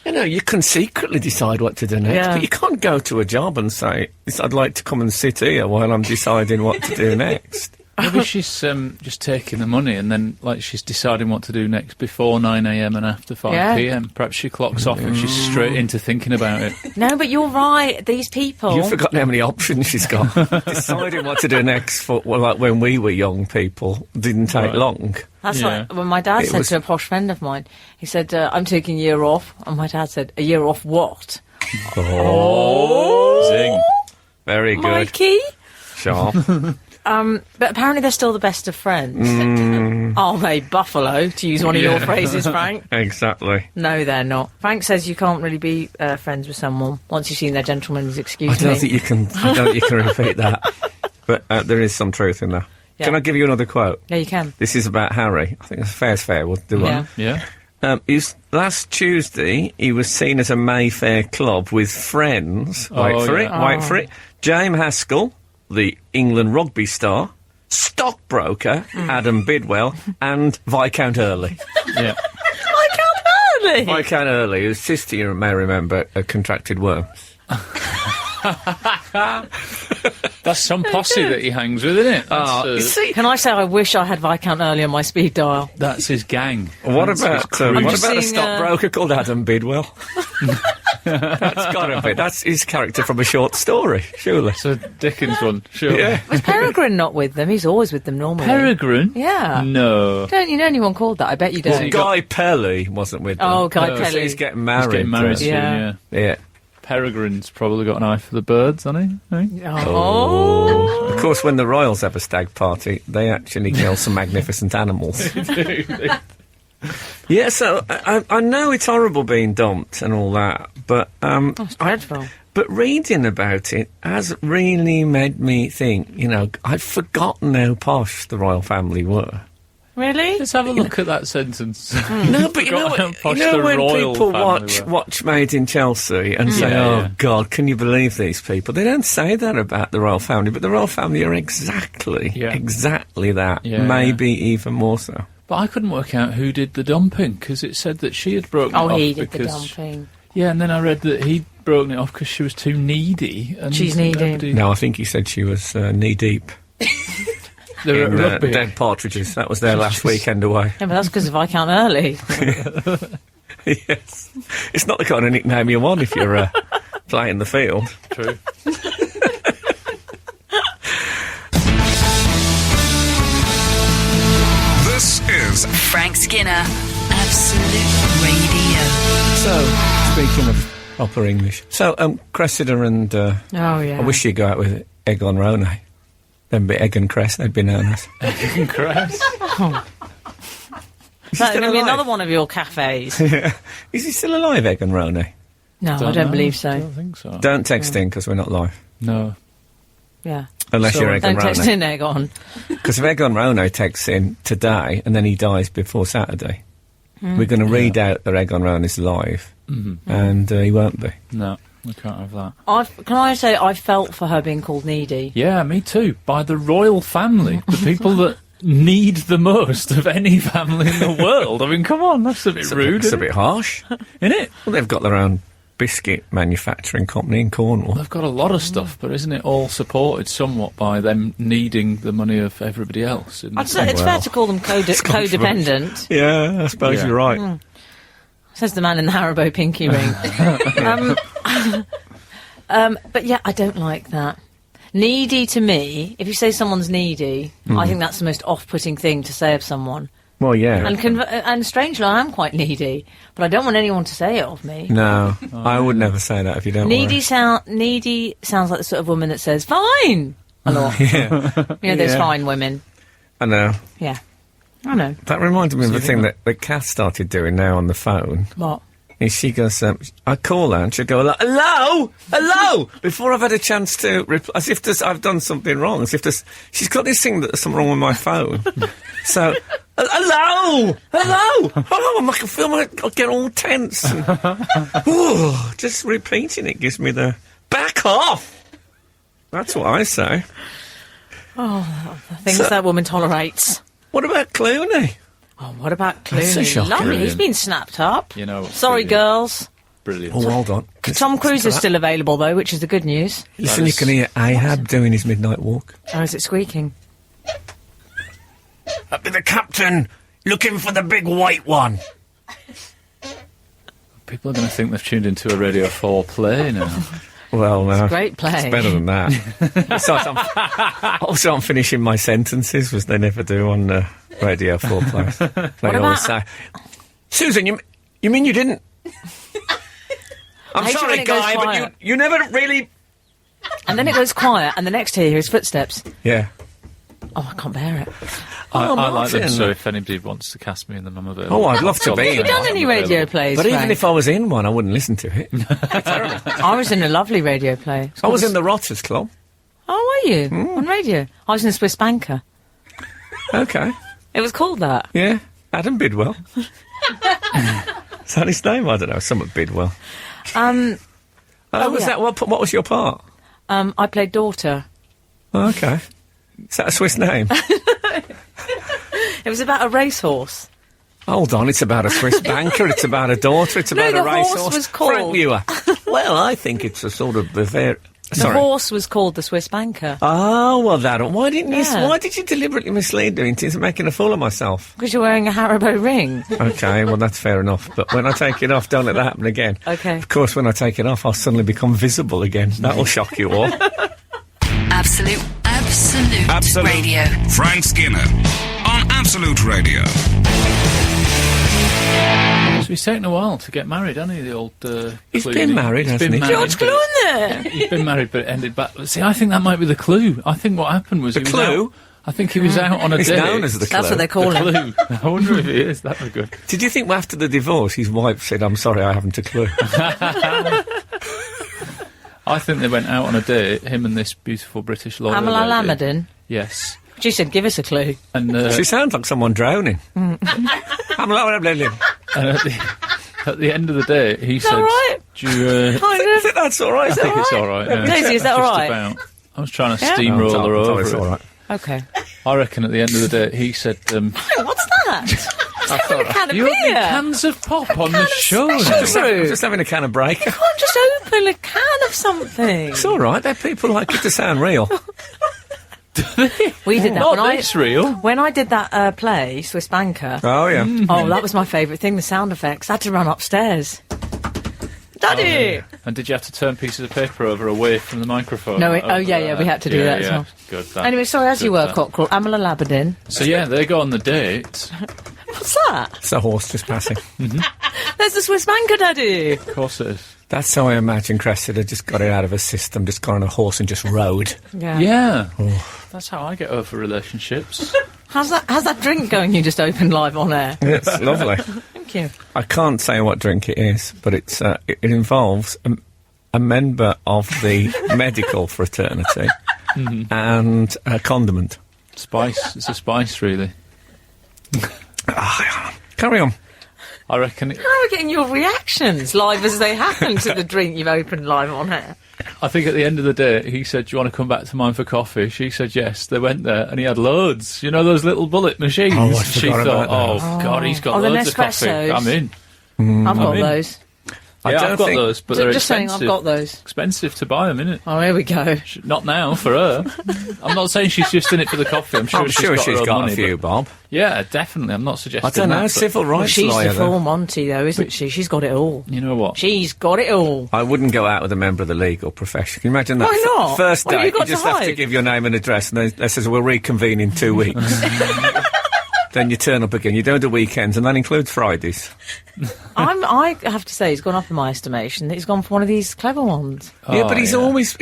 [SPEAKER 2] you can secretly decide what to do next, but you can't go to a job and say, I'd like to come and sit here while I'm deciding what to do next.
[SPEAKER 4] Maybe she's just taking the money and then, she's deciding what to do next before 9 a.m. and after 5 p.m. Perhaps she clocks off and she's straight into thinking about it.
[SPEAKER 3] No, but you're right. These people...
[SPEAKER 2] You've forgotten how many options she's got. Deciding what to do next when we were young people didn't take long.
[SPEAKER 3] That's what when my dad said to a posh friend of mine. He said, I'm taking a year off. And my dad said, a year off what?
[SPEAKER 2] Oh. Zing. Very good.
[SPEAKER 3] Mikey?
[SPEAKER 2] Sharp.
[SPEAKER 3] But apparently they're still the best of friends. Are they, Buffalo, to use one of your phrases, Frank?
[SPEAKER 2] Exactly.
[SPEAKER 3] No, they're not. Frank says you can't really be friends with someone once you've seen their gentleman's excuse
[SPEAKER 2] I don't think you can repeat that. But there is some truth in there. Yeah. Can I give you another quote?
[SPEAKER 3] Yeah, you can.
[SPEAKER 2] This is about Harry. I think it's fair's fair. We'll do one.
[SPEAKER 4] Yeah.
[SPEAKER 2] Last Tuesday, he was seen at a Mayfair club with friends. Wait for it. James Haskell, the England rugby star, stockbroker Adam Bidwell, and Viscount Early.
[SPEAKER 3] Viscount Early?
[SPEAKER 2] Viscount Early, whose sister, you may remember, contracted worms.
[SPEAKER 4] That's some posse that he hangs with, isn't it?
[SPEAKER 3] Can I say I wish I had Viscount Early on my speed dial?
[SPEAKER 4] That's his gang.
[SPEAKER 2] What about a stockbroker called Adam Bidwell? That's got to be. That's his character from a short story, surely.
[SPEAKER 4] It's a Dickens one, surely.
[SPEAKER 2] Yeah.
[SPEAKER 3] Was Peregrine not with them? He's always with them normally.
[SPEAKER 4] Peregrine?
[SPEAKER 3] Yeah.
[SPEAKER 4] No.
[SPEAKER 3] Don't you know anyone called that? I bet you don't.
[SPEAKER 2] Well, Guy Pelly wasn't with them.
[SPEAKER 3] Oh, Guy Pelly.
[SPEAKER 2] He's getting married.
[SPEAKER 4] He's getting married soon,
[SPEAKER 2] yeah.
[SPEAKER 4] Peregrine's probably got an eye for the birds, hasn't he?
[SPEAKER 3] Oh.
[SPEAKER 2] Of course, when the royals have a stag party, they actually kill some magnificent animals. Yeah, so I know it's horrible being dumped and all that, but...
[SPEAKER 3] That's dreadful.
[SPEAKER 2] But reading about it has really made me think, I'd forgotten how posh the royal family were.
[SPEAKER 3] Really?
[SPEAKER 4] Let's have a look at that sentence.
[SPEAKER 2] No, but you know when people watch Made in Chelsea and say, oh, God, can you believe these people? They don't say that about the royal family, but the royal family are exactly that, maybe even more so.
[SPEAKER 4] But I couldn't work out who did the dumping, because it said that she had broken it off.
[SPEAKER 3] Oh, he did the dumping.
[SPEAKER 4] Yeah, and then I read that he'd broken it off because she was too needy. And
[SPEAKER 3] she's needy.
[SPEAKER 2] No, I think he said she was knee-deep.
[SPEAKER 4] They were
[SPEAKER 2] Dead Partridges. That was their last weekend away.
[SPEAKER 3] Yeah, but that's because of Viscount Early.
[SPEAKER 2] Yes. It's not the kind of nickname you want if you're playing the field.
[SPEAKER 4] True.
[SPEAKER 5] This is
[SPEAKER 1] Frank Skinner, Absolute Radio.
[SPEAKER 2] So, speaking of proper English. So, Cressida and... I wish you'd go out with Egg on Rone. Then be Egg and Cress, they'd be known as.
[SPEAKER 4] Egg and Cress?
[SPEAKER 3] That's going to be another one of your cafes.
[SPEAKER 2] Yeah. Is he still alive, Egg and Rone?
[SPEAKER 3] No, I don't believe so.
[SPEAKER 4] I don't think so.
[SPEAKER 2] Don't text in, because we're not live.
[SPEAKER 4] No.
[SPEAKER 3] Yeah.
[SPEAKER 2] Unless you're Egg and Rone.
[SPEAKER 3] Don't text in Egg on.
[SPEAKER 2] Because if Egg on Rone texts in today, and then he dies before Saturday, we're going to read out that Egg on Rone is live, and he won't be.
[SPEAKER 4] No. We can't have that.
[SPEAKER 3] Can I say I felt for her being called needy?
[SPEAKER 4] Yeah, me too. By the royal family. The people that need the most of any family in the world. I mean, come on, that's a bit rude.
[SPEAKER 2] It's a bit harsh, isn't it? Well, they've got their own biscuit manufacturing company in Cornwall.
[SPEAKER 4] They've got a lot of stuff, but isn't it all supported somewhat by them needing the money of everybody else?
[SPEAKER 3] I'd say it's fair to call them codependent.
[SPEAKER 2] Yeah, I suppose you're right.
[SPEAKER 3] Says the man in the Haribo pinky ring. But yeah, I don't like that. Needy to me, if you say someone's needy, I think that's the most off-putting thing to say of someone.
[SPEAKER 2] Well, yeah.
[SPEAKER 3] And strangely, I am quite needy, but I don't want anyone to say it of me.
[SPEAKER 2] No, I would never say that if you don't
[SPEAKER 3] Needy sounds like the sort of woman that says, fine, a lot. Those fine women.
[SPEAKER 2] I know.
[SPEAKER 3] Yeah, I know.
[SPEAKER 2] That reminded me of the thing that Kath started doing now on the phone.
[SPEAKER 3] What?
[SPEAKER 2] She goes, I call her and she'll go, hello, before I've had a chance to reply, as if I've done something wrong, as if she's got this thing that there's something wrong with my phone. So, hello, oh, I can feel I get all tense. Just repeating it gives me the, back off! That's what I say.
[SPEAKER 3] Oh, the things that woman tolerates.
[SPEAKER 2] What about Clooney?
[SPEAKER 3] Oh, what about Clooney? Lovely, he's been snapped up. Sorry, girls.
[SPEAKER 4] Brilliant.
[SPEAKER 2] Oh, hold on.
[SPEAKER 3] Tom Cruise is still available, though, which is the good news.
[SPEAKER 2] Listen, you can hear Ahab doing his midnight walk.
[SPEAKER 3] Oh, is it squeaking?
[SPEAKER 2] I'll be the captain, looking for the big white one.
[SPEAKER 4] People are going to think they've tuned into a Radio 4 play now.
[SPEAKER 2] Well, no.
[SPEAKER 3] It's a great play.
[SPEAKER 2] It's better than that. Also, I'm finishing my sentences, which they never do on Radio 4 plays. They always say, Susan, you mean you didn't... I'm sorry, Guy, but you never really...
[SPEAKER 3] And then it goes quiet, and the next hear is footsteps.
[SPEAKER 2] Yeah.
[SPEAKER 3] Oh, I can't bear it.
[SPEAKER 4] I like them, so if anybody wants to cast me in them, I'm available.
[SPEAKER 2] Oh, I'd love to be.
[SPEAKER 3] Have you done any radio plays,
[SPEAKER 2] But
[SPEAKER 3] Frank?
[SPEAKER 2] even if I was in one, I wouldn't listen to it.
[SPEAKER 3] I was in a lovely radio play.
[SPEAKER 2] I was in the Rotters Club.
[SPEAKER 3] Oh, were you? On radio? I was in the Swiss Banker.
[SPEAKER 2] Okay.
[SPEAKER 3] It was called that?
[SPEAKER 2] Yeah. Adam Bidwell. Is that his name? I don't know. Somewhat Bidwell. Was that what was your part?
[SPEAKER 3] I played daughter.
[SPEAKER 2] Oh, okay. Is that a Swiss name?
[SPEAKER 3] It was about a racehorse.
[SPEAKER 2] Hold on, it's about a Swiss banker, it's about a daughter, it's about a racehorse.
[SPEAKER 3] The horse was called...
[SPEAKER 2] Frank Muir. Well, I think it's a sort of
[SPEAKER 3] The horse was called the Swiss Banker.
[SPEAKER 2] Oh, well, why did you deliberately mislead me into making a fool of myself?
[SPEAKER 3] Because you're wearing a Haribo ring.
[SPEAKER 2] Okay, well, that's fair enough. But when I take it off, don't let that happen again.
[SPEAKER 3] Okay.
[SPEAKER 2] Of course, when I take it off, I'll suddenly become visible again. That'll shock you all.
[SPEAKER 1] Absolute Radio.
[SPEAKER 5] Frank Skinner on Absolute Radio.
[SPEAKER 4] So he's taken a while to get married, hasn't he, the old
[SPEAKER 2] He's
[SPEAKER 4] Clooney.
[SPEAKER 2] been married, hasn't he?
[SPEAKER 3] George Clooney!
[SPEAKER 4] He's been married, but it ended back... See, I think that might be the clue. I think what happened was...
[SPEAKER 2] The clue?
[SPEAKER 4] I think he was out on a
[SPEAKER 2] He's
[SPEAKER 4] date.
[SPEAKER 2] known as the clue.
[SPEAKER 3] That's what they call him.
[SPEAKER 4] Clue. I wonder if he is. That'd be good.
[SPEAKER 2] Did you think after the divorce, his wife said, I'm sorry, I haven't a clue?
[SPEAKER 4] I think they went out on a date, him and this beautiful British lawyer.
[SPEAKER 3] Pamela Lamadin?
[SPEAKER 4] Yes.
[SPEAKER 3] She said, give us a clue.
[SPEAKER 4] And
[SPEAKER 2] she sounds like someone drowning. Pamela Lamadin.
[SPEAKER 4] And at the end of the day, he said,
[SPEAKER 3] right?
[SPEAKER 4] do you...
[SPEAKER 2] I think that's all right.
[SPEAKER 4] I think it's all right. Yeah.
[SPEAKER 3] Daisy, is that all right?
[SPEAKER 4] About. I was trying to steamroll her over.
[SPEAKER 2] It's all right.
[SPEAKER 3] Okay.
[SPEAKER 4] I reckon at the end of the day, he said...
[SPEAKER 3] What's that? A can of
[SPEAKER 4] you
[SPEAKER 3] beer.
[SPEAKER 4] opening cans of pop on the show.
[SPEAKER 2] Just having a can of breaker.
[SPEAKER 3] You can't just open a can of something.
[SPEAKER 2] It's all right. They're people like it to sound real.
[SPEAKER 3] We did that.
[SPEAKER 4] Not this real.
[SPEAKER 3] When I did that play, Swiss Banker.
[SPEAKER 2] Oh, yeah.
[SPEAKER 3] Oh, that was my favourite thing, the sound effects. I had to run upstairs. Daddy!
[SPEAKER 4] Oh, yeah. And did you have to turn pieces of paper over away from the microphone?
[SPEAKER 3] No, we had to do that as well.
[SPEAKER 4] Good.
[SPEAKER 3] Anyway, sorry, as you were, Cockerel, Pamela Lamadin.
[SPEAKER 4] So, yeah, they go on the date.
[SPEAKER 3] What's that?
[SPEAKER 2] It's a horse just passing.
[SPEAKER 3] There's the Swiss Banker, Daddy!
[SPEAKER 4] Of course it is.
[SPEAKER 2] That's how I imagine Cressida just got it out of her system, just got on a horse and just rode.
[SPEAKER 3] Yeah.
[SPEAKER 4] That's how I get over relationships.
[SPEAKER 3] How's that drink going you just opened live on air?
[SPEAKER 2] It's lovely.
[SPEAKER 3] Thank you.
[SPEAKER 2] I can't say what drink it is, but it involves a member of the medical fraternity and a condiment.
[SPEAKER 4] Spice. It's a spice, really.
[SPEAKER 2] Carry on.
[SPEAKER 4] I reckon...
[SPEAKER 3] How are we getting your reactions live as they happen to the drink you've opened live on air?
[SPEAKER 4] I think at the end of the day, he said, "Do you want to come back to mine for coffee?" She said yes. They went there, and he had loads. You know those little bullet machines?
[SPEAKER 2] Oh, I
[SPEAKER 4] she
[SPEAKER 2] forgot
[SPEAKER 4] thought,
[SPEAKER 2] about
[SPEAKER 4] "Oh God, he's got loads of coffee. I'm in."
[SPEAKER 3] I've got those.
[SPEAKER 4] Yeah, I've got those, but they're
[SPEAKER 3] just
[SPEAKER 4] expensive.
[SPEAKER 3] saying, I've got those.
[SPEAKER 4] Expensive to buy them, isn't it?
[SPEAKER 3] Oh, here we go.
[SPEAKER 4] Not now for her. I'm not saying she's just in it for the coffee. I'm sure she's got
[SPEAKER 2] money, a few, Bob.
[SPEAKER 4] Yeah, definitely. I'm not suggesting.
[SPEAKER 2] I don't know.
[SPEAKER 4] That,
[SPEAKER 2] Civil rights
[SPEAKER 3] she's
[SPEAKER 2] lawyer.
[SPEAKER 3] She's the full Monty, though, isn't she? She's got it all.
[SPEAKER 4] You know what?
[SPEAKER 3] She's got it all.
[SPEAKER 2] I wouldn't go out with a member of the legal profession. Can you imagine that?
[SPEAKER 3] Why not?
[SPEAKER 2] First
[SPEAKER 3] What have
[SPEAKER 2] date,
[SPEAKER 3] you got
[SPEAKER 2] just
[SPEAKER 3] to
[SPEAKER 2] have to
[SPEAKER 3] hide?
[SPEAKER 2] give your name and address, and they says we'll reconvene in 2 weeks. Then you turn up again. You don't do weekends, and that includes Fridays.
[SPEAKER 3] I have to say, he's gone up in my estimation. He's gone for one of these clever ones.
[SPEAKER 2] Yeah, but he's always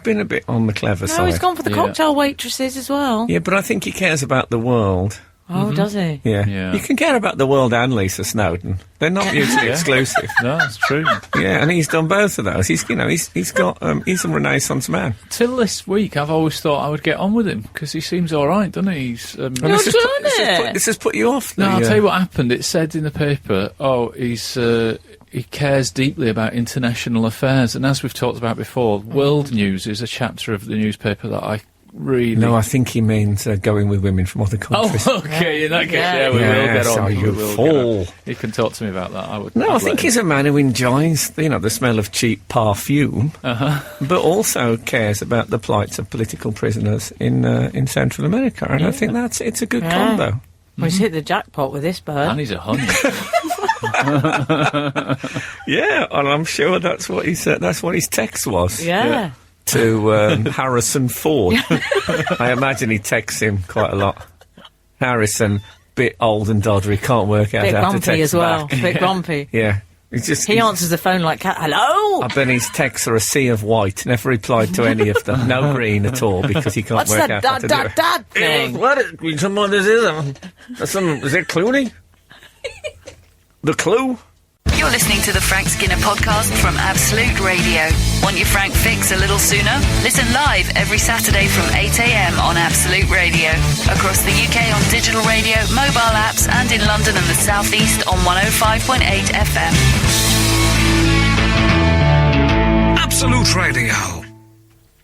[SPEAKER 2] been a bit on the clever side.
[SPEAKER 3] No, he's gone for the cocktail waitresses as well.
[SPEAKER 2] Yeah, but I think he cares about the world.
[SPEAKER 3] Oh, does he?
[SPEAKER 2] Yeah. You can care about the world and Lisa Snowdon. They're not mutually exclusive.
[SPEAKER 4] No, that's true.
[SPEAKER 2] Yeah, and he's done both of those. He's he's a Renaissance man.
[SPEAKER 4] Till this week, I've always thought I would get on with him because he seems all right, doesn't he? He's.
[SPEAKER 2] This has put you off.
[SPEAKER 4] No, I'll tell you what happened. It said in the paper, he cares deeply about international affairs, and as we've talked about before, World News is a chapter of the newspaper that I really...
[SPEAKER 2] No, I think he means going with women from other countries.
[SPEAKER 4] Oh, okay, in that case, we will get on.
[SPEAKER 2] So you fool.
[SPEAKER 4] He can talk to me about that.
[SPEAKER 2] I think he's a man who enjoys, the smell of cheap perfume, but also cares about the plights of political prisoners in Central America, and I think it's a good combo.
[SPEAKER 3] Well, he's hit the jackpot with this bird.
[SPEAKER 4] And he's a honey.
[SPEAKER 2] Yeah, and I'm sure that's what he said. That's what his text was.
[SPEAKER 3] Yeah.
[SPEAKER 2] To Harrison Ford. I imagine he texts him quite a lot. Harrison, bit old and doddery, can't work out how to text
[SPEAKER 3] grumpy as well.
[SPEAKER 2] back.
[SPEAKER 3] Bit grumpy.
[SPEAKER 2] Yeah.
[SPEAKER 3] He answers the phone like, hello?
[SPEAKER 2] I bet his texts are a sea of white, never replied to any of them. No green at all, because he can't work out how to do it.
[SPEAKER 3] Dad thing?
[SPEAKER 2] What is it Clooney? The Clue?
[SPEAKER 1] You're listening to the Frank Skinner podcast from Absolute Radio. Want your Frank fix a little sooner? Listen live every Saturday from 8 a.m. on Absolute Radio. Across the UK on digital radio, mobile apps, and in London and the South East on 105.8 FM.
[SPEAKER 5] Absolute Radio.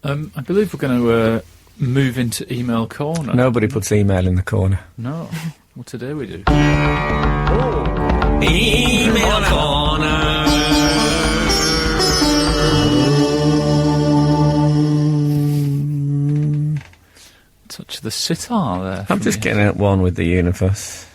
[SPEAKER 4] I believe we're going to move into email corner.
[SPEAKER 2] Nobody puts email in the corner.
[SPEAKER 4] No. Well, today we do.
[SPEAKER 2] Email corner.
[SPEAKER 4] Touch the sitar there.
[SPEAKER 2] I'm just getting out one with the universe.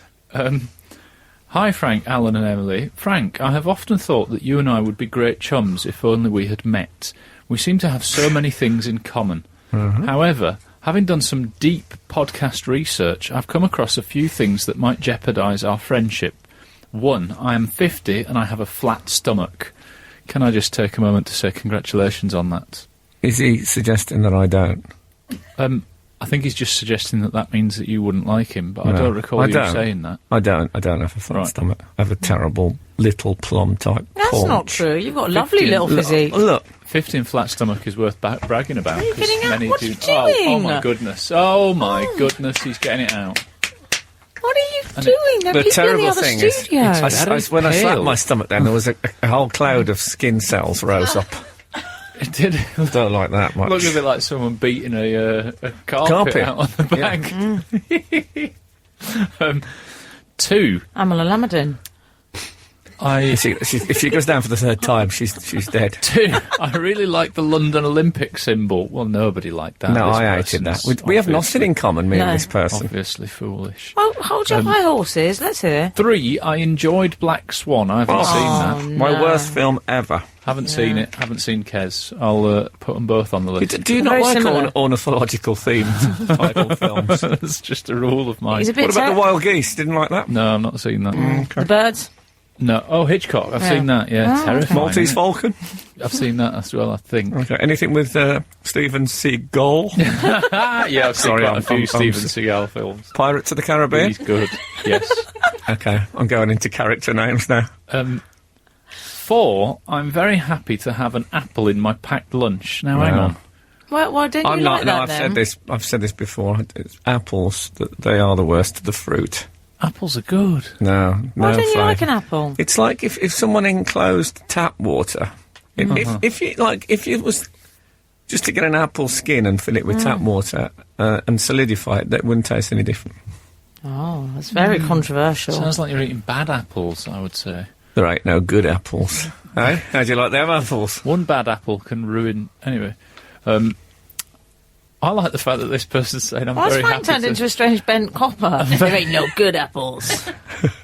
[SPEAKER 4] Hi, Frank, Alan and Emily. Frank, I have often thought that you and I would be great chums if only we had met. We seem to have so many things in common. However, having done some deep podcast research, I've come across a few things that might jeopardise our friendship. 1, I am 50 and I have a flat stomach. Can I just take a moment to say congratulations on that?
[SPEAKER 2] Is he suggesting that I don't?
[SPEAKER 4] I think he's just suggesting that means that you wouldn't like him, but I don't recall you saying that.
[SPEAKER 2] I don't have a flat stomach. I have a terrible little plum type
[SPEAKER 3] That's
[SPEAKER 2] paunch.
[SPEAKER 3] not true. You've got a lovely little physique.
[SPEAKER 2] Look.
[SPEAKER 4] 50 and flat stomach is worth bragging about.
[SPEAKER 3] What are you getting out? What are you
[SPEAKER 4] Oh
[SPEAKER 3] doing?
[SPEAKER 4] my goodness. Oh my goodness, he's getting it out.
[SPEAKER 3] What are you doing? There are
[SPEAKER 2] The
[SPEAKER 3] people
[SPEAKER 2] terrible
[SPEAKER 3] in the other
[SPEAKER 2] thing
[SPEAKER 3] studio.
[SPEAKER 2] is, when I slapped my stomach down, there was a whole cloud of skin cells rose up.
[SPEAKER 4] It did.
[SPEAKER 2] I don't like that much.
[SPEAKER 4] Looked a bit like someone beating a carpet out on the back. 2.
[SPEAKER 3] Amala Lamadin.
[SPEAKER 2] If she goes down for the third time, she's dead.
[SPEAKER 4] 2. I really like the London Olympic symbol. Well, nobody liked that.
[SPEAKER 2] No, I hated that. We have nothing in common, me and this person.
[SPEAKER 4] Obviously foolish.
[SPEAKER 3] Well, hold your high horses. Let's hear.
[SPEAKER 4] 3. I enjoyed Black Swan. I haven't seen that.
[SPEAKER 2] My worst film ever.
[SPEAKER 4] Haven't seen it. Haven't seen Kes. I'll put them both on the list.
[SPEAKER 2] Do you not like ornithological themed title films?
[SPEAKER 4] It's just a rule of mine.
[SPEAKER 3] He's a bit
[SPEAKER 2] What about The Wild Geese? Didn't like that?
[SPEAKER 4] No, I've not seen that.
[SPEAKER 3] The Birds.
[SPEAKER 4] No. Oh, Hitchcock. I've seen that, terrifying.
[SPEAKER 2] Maltese Falcon?
[SPEAKER 4] I've seen that as well, I think.
[SPEAKER 2] Okay. Anything with Steven Seagal?
[SPEAKER 4] Yeah, I've seen quite a few Steven Seagal films.
[SPEAKER 2] Pirates of the Caribbean?
[SPEAKER 4] He's good, yes.
[SPEAKER 2] Okay, I'm going into character names now.
[SPEAKER 4] 4, I'm very happy to have an apple in my packed lunch. Now, hang on.
[SPEAKER 3] Why don't you like that, then?
[SPEAKER 2] I've said this before. It's apples, they are the worst of the fruit.
[SPEAKER 4] Apples are good.
[SPEAKER 2] No
[SPEAKER 3] Why don't you
[SPEAKER 2] flavour.
[SPEAKER 3] like an apple?
[SPEAKER 2] It's like if someone enclosed tap water. If it was just to get an apple skin and fill it with tap water and solidify it, that wouldn't taste any different.
[SPEAKER 3] Oh, that's very controversial.
[SPEAKER 4] Sounds like you're eating bad apples, I would say.
[SPEAKER 2] There ain't no good apples. Hey, how'd you like them apples?
[SPEAKER 4] One bad apple can ruin... Anyway, I like the fact that this person's saying I'm very happy
[SPEAKER 3] turned into a strange bent copper. There ain't no good apples.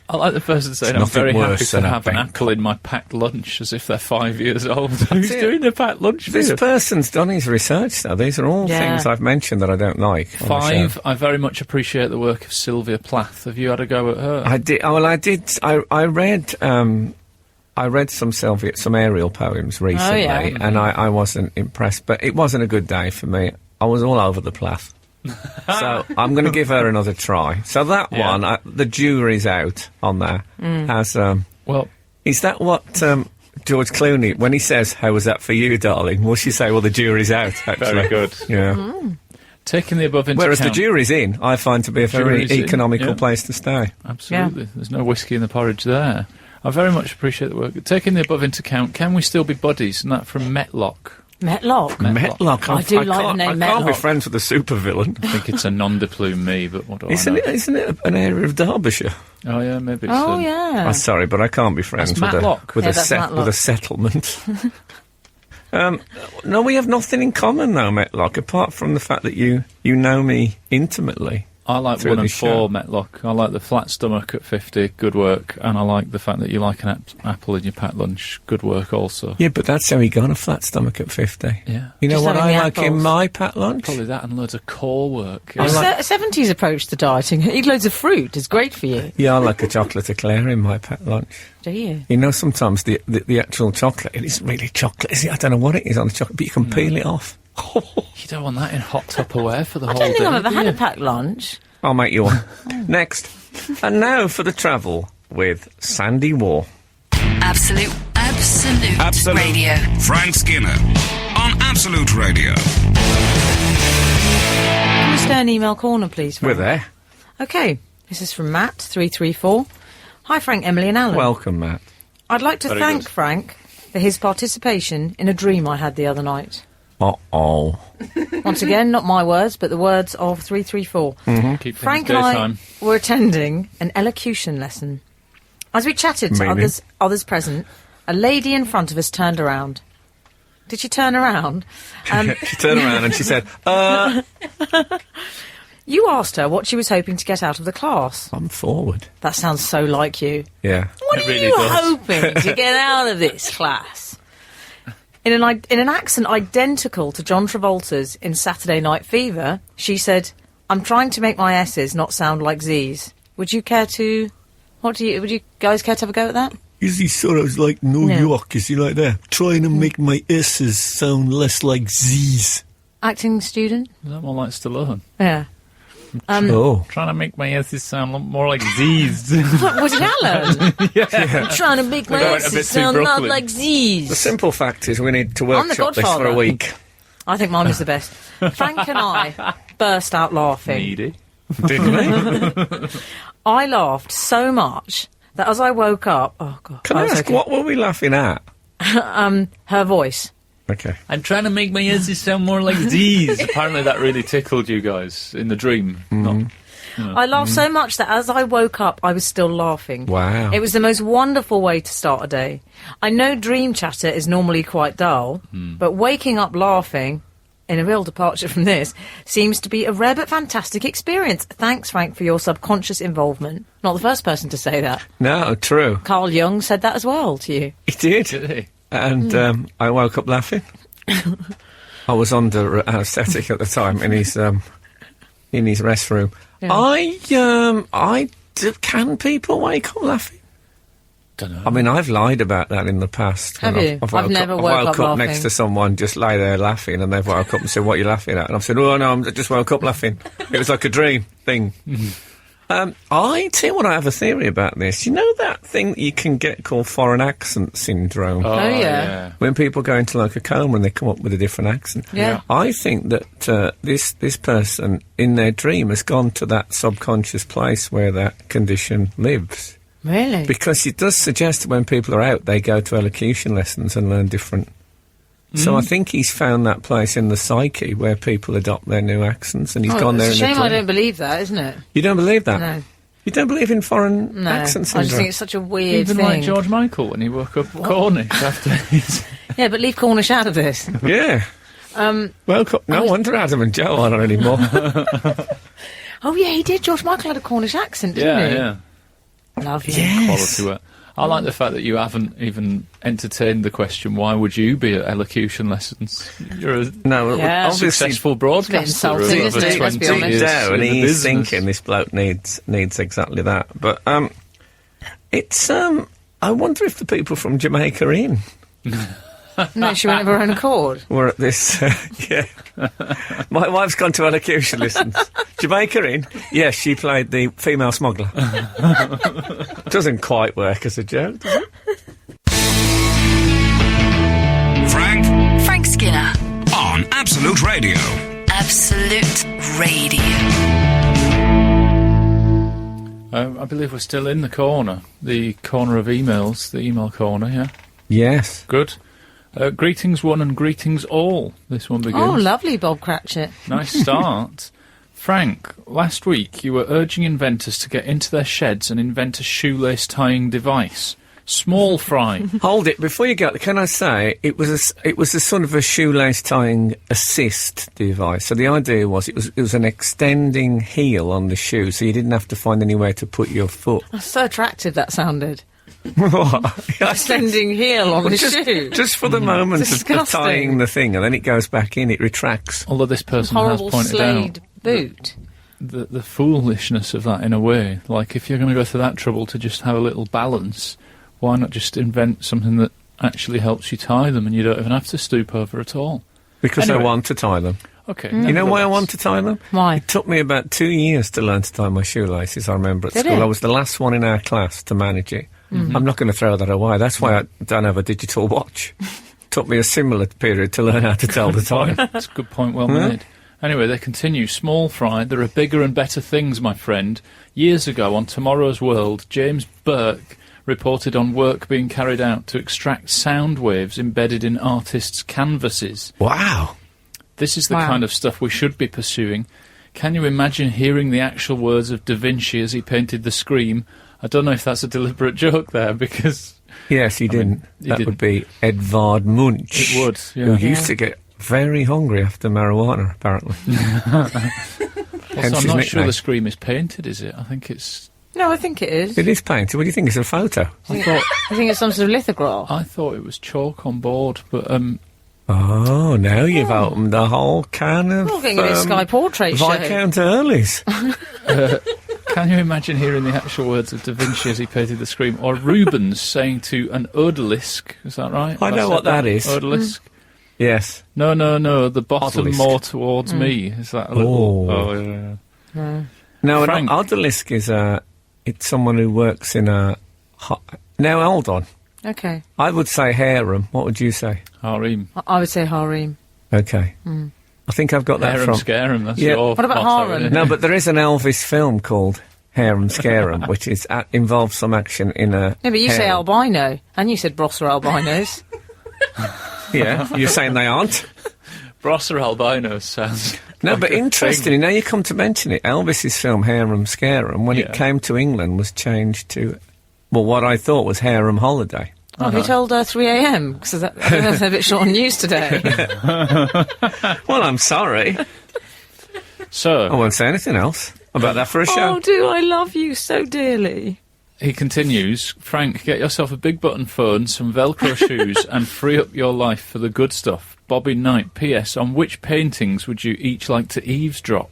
[SPEAKER 4] I like the person saying I'm very happy to have an apple in my packed lunch, as if they're 5 years old. Who's doing a packed lunch for
[SPEAKER 2] This
[SPEAKER 4] you?
[SPEAKER 2] person's done his research, though. These are all things I've mentioned that I don't like.
[SPEAKER 4] 5, I very much appreciate the work of Sylvia Plath. Have you had a go at her?
[SPEAKER 2] I did. Oh, well, I did. I read some Ariel poems recently, and I wasn't impressed. But it wasn't a good day for me. I was all over the Plath. So I'm going to give her another try. So that one, the jury's out on there. As
[SPEAKER 4] well,
[SPEAKER 2] is that what George Clooney, when he says, "How was that for you, darling?" Will she say, "Well, the jury's out"? Actually.
[SPEAKER 4] Very good.
[SPEAKER 2] Yeah.
[SPEAKER 4] Taking the above into
[SPEAKER 2] Whereas
[SPEAKER 4] account,
[SPEAKER 2] the jury's in, I find to be a very economical place to stay.
[SPEAKER 4] Absolutely. There's no whiskey in the porridge there. I very much appreciate the work. Taking the above into account, can we still be buddies? And that from Metlock.
[SPEAKER 3] Metlock?
[SPEAKER 2] Metlock.
[SPEAKER 3] I do like the name Metlock.
[SPEAKER 2] I can't be friends with a supervillain.
[SPEAKER 4] I think it's a non-de-plume me, but what do I know?
[SPEAKER 2] Isn't it an area of Derbyshire?
[SPEAKER 4] Oh, yeah, maybe it's...
[SPEAKER 3] yeah.
[SPEAKER 2] I'm sorry, but I can't be friends with a settlement. No, we have nothing in common, though, Metlock, apart from the fact that you know me intimately.
[SPEAKER 4] I like 1 and 4 Metlock. I like the flat stomach at 50, good work, and I like the fact that you like an apple in your packed lunch, good work also.
[SPEAKER 2] Yeah, but that's how he got a flat stomach at 50.
[SPEAKER 4] Yeah.
[SPEAKER 2] You know what I like in my packed lunch?
[SPEAKER 4] Probably that and loads of core work.
[SPEAKER 3] A 70s approach to dieting. Eat loads of fruit is great for you.
[SPEAKER 2] Yeah, I like a chocolate eclair in my packed lunch.
[SPEAKER 3] Do you?
[SPEAKER 2] You know, sometimes the actual chocolate, it isn't really chocolate, is it? I don't know what it is on the chocolate, but you can peel it off.
[SPEAKER 4] You don't want that in hot Tupperware for the whole day.
[SPEAKER 3] I don't think I've ever had a packed lunch.
[SPEAKER 2] I'll make you one. Next. And now for the travel with Sandy War.
[SPEAKER 1] Absolute Radio.
[SPEAKER 5] Frank Skinner on Absolute Radio.
[SPEAKER 3] Can we stay in email corner, please, Frank?
[SPEAKER 2] We're there.
[SPEAKER 3] OK. This is from Matt, 334. Hi, Frank, Emily and Alan.
[SPEAKER 2] Welcome, Matt.
[SPEAKER 3] I'd like to thank Frank for his participation in a dream I had the other night.
[SPEAKER 2] Uh-oh.
[SPEAKER 3] Once again, not my words, but the words of 334.
[SPEAKER 2] Mm-hmm.
[SPEAKER 3] Frank and I were attending an elocution lesson. As we chatted to others present, a lady in front of us turned around. Did she turn around?
[SPEAKER 2] She turned around and she said,
[SPEAKER 3] You asked her what she was hoping to get out of the class.
[SPEAKER 2] I'm forward.
[SPEAKER 3] That sounds so like you.
[SPEAKER 2] Yeah.
[SPEAKER 3] What are you hoping to get out of this class? In an accent identical to John Travolta's in Saturday Night Fever, she said, I'm trying to make my S's not sound like Z's. Would you guys care to have a go at that?
[SPEAKER 2] Is he sort of like New York? Is he like that? Trying to make my S's sound less like Z's.
[SPEAKER 3] Acting student?
[SPEAKER 4] Is that more like Stallone?
[SPEAKER 3] Yeah.
[SPEAKER 4] Trying to make my S's sound more like Z's.
[SPEAKER 3] Was it Alan?
[SPEAKER 4] Yeah.
[SPEAKER 3] I'm trying to make my S's sound not like Z's.
[SPEAKER 2] The simple fact is we need to workshop this for a week.
[SPEAKER 3] I think mine was the best. Frank and I burst out laughing.
[SPEAKER 4] Needy.
[SPEAKER 2] Didn't we?
[SPEAKER 3] I laughed so much that as I woke up... Oh, God.
[SPEAKER 2] Can I ask, what were we laughing at?
[SPEAKER 3] Her voice.
[SPEAKER 2] Okay.
[SPEAKER 4] I'm trying to make my S's sound more like Z's. Apparently that really tickled you guys in the dream.
[SPEAKER 3] I laughed so much that as I woke up, I was still laughing.
[SPEAKER 2] Wow.
[SPEAKER 3] It was the most wonderful way to start a day. I know dream chatter is normally quite dull, but waking up laughing, in a real departure from this, seems to be a rare but fantastic experience. Thanks, Frank, for your subconscious involvement. Not the first person to say that.
[SPEAKER 2] No, true.
[SPEAKER 3] Carl Jung said that as well to you.
[SPEAKER 2] He did.
[SPEAKER 4] Did he?
[SPEAKER 2] And I woke up laughing. I was under anaesthetic at the time in his restroom. Yeah. Can people wake up laughing?
[SPEAKER 4] Don't know.
[SPEAKER 2] I mean, I've lied about that in the past.
[SPEAKER 3] Have you? I've never woke up
[SPEAKER 2] next to someone, just lay there laughing, and they've woke up and said, "What are you laughing at?" And I've said, "Oh no, I just woke up laughing. It was like a dream thing." I tell you what, I have a theory about this. You know that thing that you can get called foreign accent syndrome?
[SPEAKER 3] Oh yeah.
[SPEAKER 2] When people go into like a coma and they come up with a different accent.
[SPEAKER 3] Yeah.
[SPEAKER 2] I think that this person in their dream has gone to that subconscious place where that condition lives.
[SPEAKER 3] Really?
[SPEAKER 2] Because it does suggest that when people are out, they go to elocution lessons and learn different So I think he's found that place in the psyche where people adopt their new accents, and he's gone there.
[SPEAKER 3] It's a shame I don't believe that, isn't it?
[SPEAKER 2] You don't believe that?
[SPEAKER 3] No.
[SPEAKER 2] You don't believe in foreign accent syndrome?
[SPEAKER 3] I just think it's such a weird
[SPEAKER 4] thing.
[SPEAKER 3] Even
[SPEAKER 4] like George Michael when he woke up Cornish after his...
[SPEAKER 3] Yeah, but leave Cornish out of this.
[SPEAKER 2] Yeah. Well, no wonder Adam and Joe aren't anymore.
[SPEAKER 3] Oh, yeah, he did. George Michael had a Cornish accent, didn't he?
[SPEAKER 4] Yeah.
[SPEAKER 3] Lovely.
[SPEAKER 2] Yes.
[SPEAKER 4] Quality work. I like the fact that you haven't even entertained the question, why would you be at elocution lessons? You're a successful broadcaster of over 20 years.
[SPEAKER 2] And he's thinking this bloke needs exactly that. But it's... I wonder if the people from Jamaica are in.
[SPEAKER 3] No, she went of her own accord.
[SPEAKER 2] We're at this... yeah. My wife's gone to elocution lessons. Jamaica in? Yes, she played the female smuggler. Doesn't quite work as a joke, does it?
[SPEAKER 5] Frank
[SPEAKER 1] Skinner
[SPEAKER 5] on Absolute Radio.
[SPEAKER 1] Absolute Radio.
[SPEAKER 4] I believe we're still in the corner of emails, the email corner, yeah?
[SPEAKER 2] Yes.
[SPEAKER 4] Good. Greetings one and greetings all. This one begins.
[SPEAKER 3] Oh, lovely, Bob Cratchit.
[SPEAKER 4] Nice start. Frank, last week you were urging inventors to get into their sheds and invent a shoelace tying device. Small fry.
[SPEAKER 2] Hold it, before you go, can I say, it was a sort of a shoelace tying assist device. So the idea was it was an extending heel on the shoe, so you didn't have to find anywhere to put your foot.
[SPEAKER 3] That's so attractive, that sounded.
[SPEAKER 2] What?
[SPEAKER 3] Extending heel on the shoe.
[SPEAKER 2] Just for the moment of tying the thing, and then it goes back in, it retracts.
[SPEAKER 4] Although this person has pointed out
[SPEAKER 3] boot.
[SPEAKER 4] The foolishness of that in a way. Like, if you're going to go through that trouble to just have a little balance, why not just invent something that actually helps you tie them and you don't even have to stoop over at all?
[SPEAKER 2] Because I want to tie them.
[SPEAKER 4] Okay.
[SPEAKER 2] You know why I want to tie them?
[SPEAKER 3] Why?
[SPEAKER 2] It took me about 2 years to learn to tie my shoelaces, I remember at school. I was the last one in our class to manage it. Mm-hmm. I'm not going to throw that away. That's why I don't have a digital watch. Took me a similar period to learn how to tell the time.
[SPEAKER 4] That's a good point, well made. Anyway, they continue. Small fry, there are bigger and better things, my friend. Years ago, on Tomorrow's World, James Burke reported on work being carried out to extract sound waves embedded in artists' canvases.
[SPEAKER 2] Wow.
[SPEAKER 4] This is the kind of stuff we should be pursuing. Can you imagine hearing the actual words of Da Vinci as he painted the Scream? I don't know if that's a deliberate joke there, because...
[SPEAKER 2] Yes, he didn't. That would be Edvard Munch.
[SPEAKER 4] It would, yeah.
[SPEAKER 2] Who used to get very hungry after marijuana, apparently.
[SPEAKER 4] Also, I'm not sure the Scream is painted, is it? I think it's...
[SPEAKER 3] No, I think it is.
[SPEAKER 2] It is painted. What do you think? It's a photo?
[SPEAKER 3] I think it's some sort of lithograph.
[SPEAKER 4] I thought it was chalk on board, but...
[SPEAKER 2] Oh, now you've opened a whole can of...
[SPEAKER 3] We're getting a bit Sky Portrait show.
[SPEAKER 2] Viscount Earlys.
[SPEAKER 4] Can you imagine hearing the actual words of Da Vinci as he painted the Scream? Or Rubens saying to an odalisque, is that right?
[SPEAKER 2] I know what that is.
[SPEAKER 4] Odalisque?
[SPEAKER 2] Yes.
[SPEAKER 4] No, the bottom odalisque. More towards me. Is that a little... Oh, yeah.
[SPEAKER 2] No,
[SPEAKER 4] Frank.
[SPEAKER 2] an odalisque is it's someone who works in a... Now, hold on.
[SPEAKER 3] Okay.
[SPEAKER 2] I would say harem. What would you say?
[SPEAKER 4] Harem.
[SPEAKER 3] I would say harem.
[SPEAKER 2] Okay. I think I've got that
[SPEAKER 4] Harem
[SPEAKER 2] from...
[SPEAKER 4] Scarum, that's your...
[SPEAKER 3] What about harem?
[SPEAKER 2] No, but there is an Elvis film called Harem Scarum, which is involves some action in a...
[SPEAKER 3] No, but you say albino, and you said Bros are albinos.
[SPEAKER 2] Yeah, you're saying they aren't?
[SPEAKER 4] Bros are albinos sounds...
[SPEAKER 2] No, but interestingly, now you come to mention it, Elvis's film Harem Scarum, when it came to England, was changed to... Well, what I thought was Harem Holiday.
[SPEAKER 3] Oh, have you told 3am? Because that's a bit short on news today.
[SPEAKER 2] Well, I'm sorry.
[SPEAKER 4] So...
[SPEAKER 2] I won't say anything else about that for a show.
[SPEAKER 3] Oh, do I love you so dearly.
[SPEAKER 4] He continues, Frank, get yourself a big button phone, some Velcro shoes, and free up your life for the good stuff. Bobby Knight, P.S. On which paintings would you each like to eavesdrop?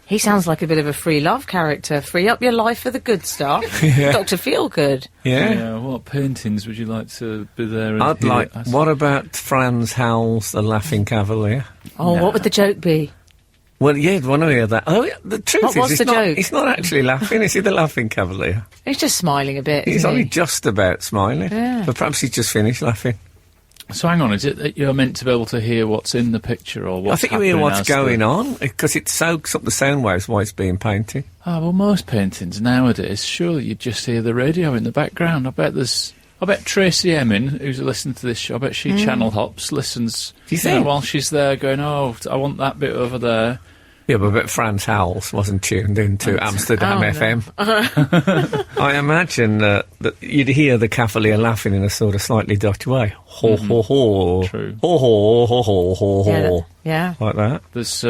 [SPEAKER 3] He sounds like a bit of a free love character. Free up your life for the good stuff. Dr. Feelgood.
[SPEAKER 2] Yeah.
[SPEAKER 4] What paintings would you like to be there?
[SPEAKER 2] I'd like... What about Franz Howell's The Laughing Cavalier?
[SPEAKER 3] Oh, what would the joke be?
[SPEAKER 2] Well, yeah, I'd want to hear that. Oh, yeah, the truth
[SPEAKER 3] is,
[SPEAKER 2] he's not actually laughing, is he, the Laughing Cavalier?
[SPEAKER 3] He's just smiling a bit,
[SPEAKER 2] He's only just about smiling.
[SPEAKER 3] Yeah.
[SPEAKER 2] But perhaps he's just finished laughing.
[SPEAKER 4] So hang on, is it that you're meant to be able to hear what's in the picture or what's happening?
[SPEAKER 2] I think you hear what's going on, because it soaks up the sound waves while it's being painted.
[SPEAKER 4] Oh, well, most paintings nowadays, surely you'd just hear the radio in the background. I bet there's I bet Tracy Emin, who's listening to this show, I bet she channel hops, listens.
[SPEAKER 2] Do you think?
[SPEAKER 4] While she's there going, I want that bit over there.
[SPEAKER 2] Yeah, but I bet Frans Hals wasn't tuned into Amsterdam FM. I imagine that you'd hear the Cavalier laughing in a sort of slightly Dutch way. Ho, ho, ho.
[SPEAKER 4] True.
[SPEAKER 2] Ho, ho, ho, ho, ho, ho.
[SPEAKER 3] Yeah.
[SPEAKER 2] Like that.
[SPEAKER 4] There's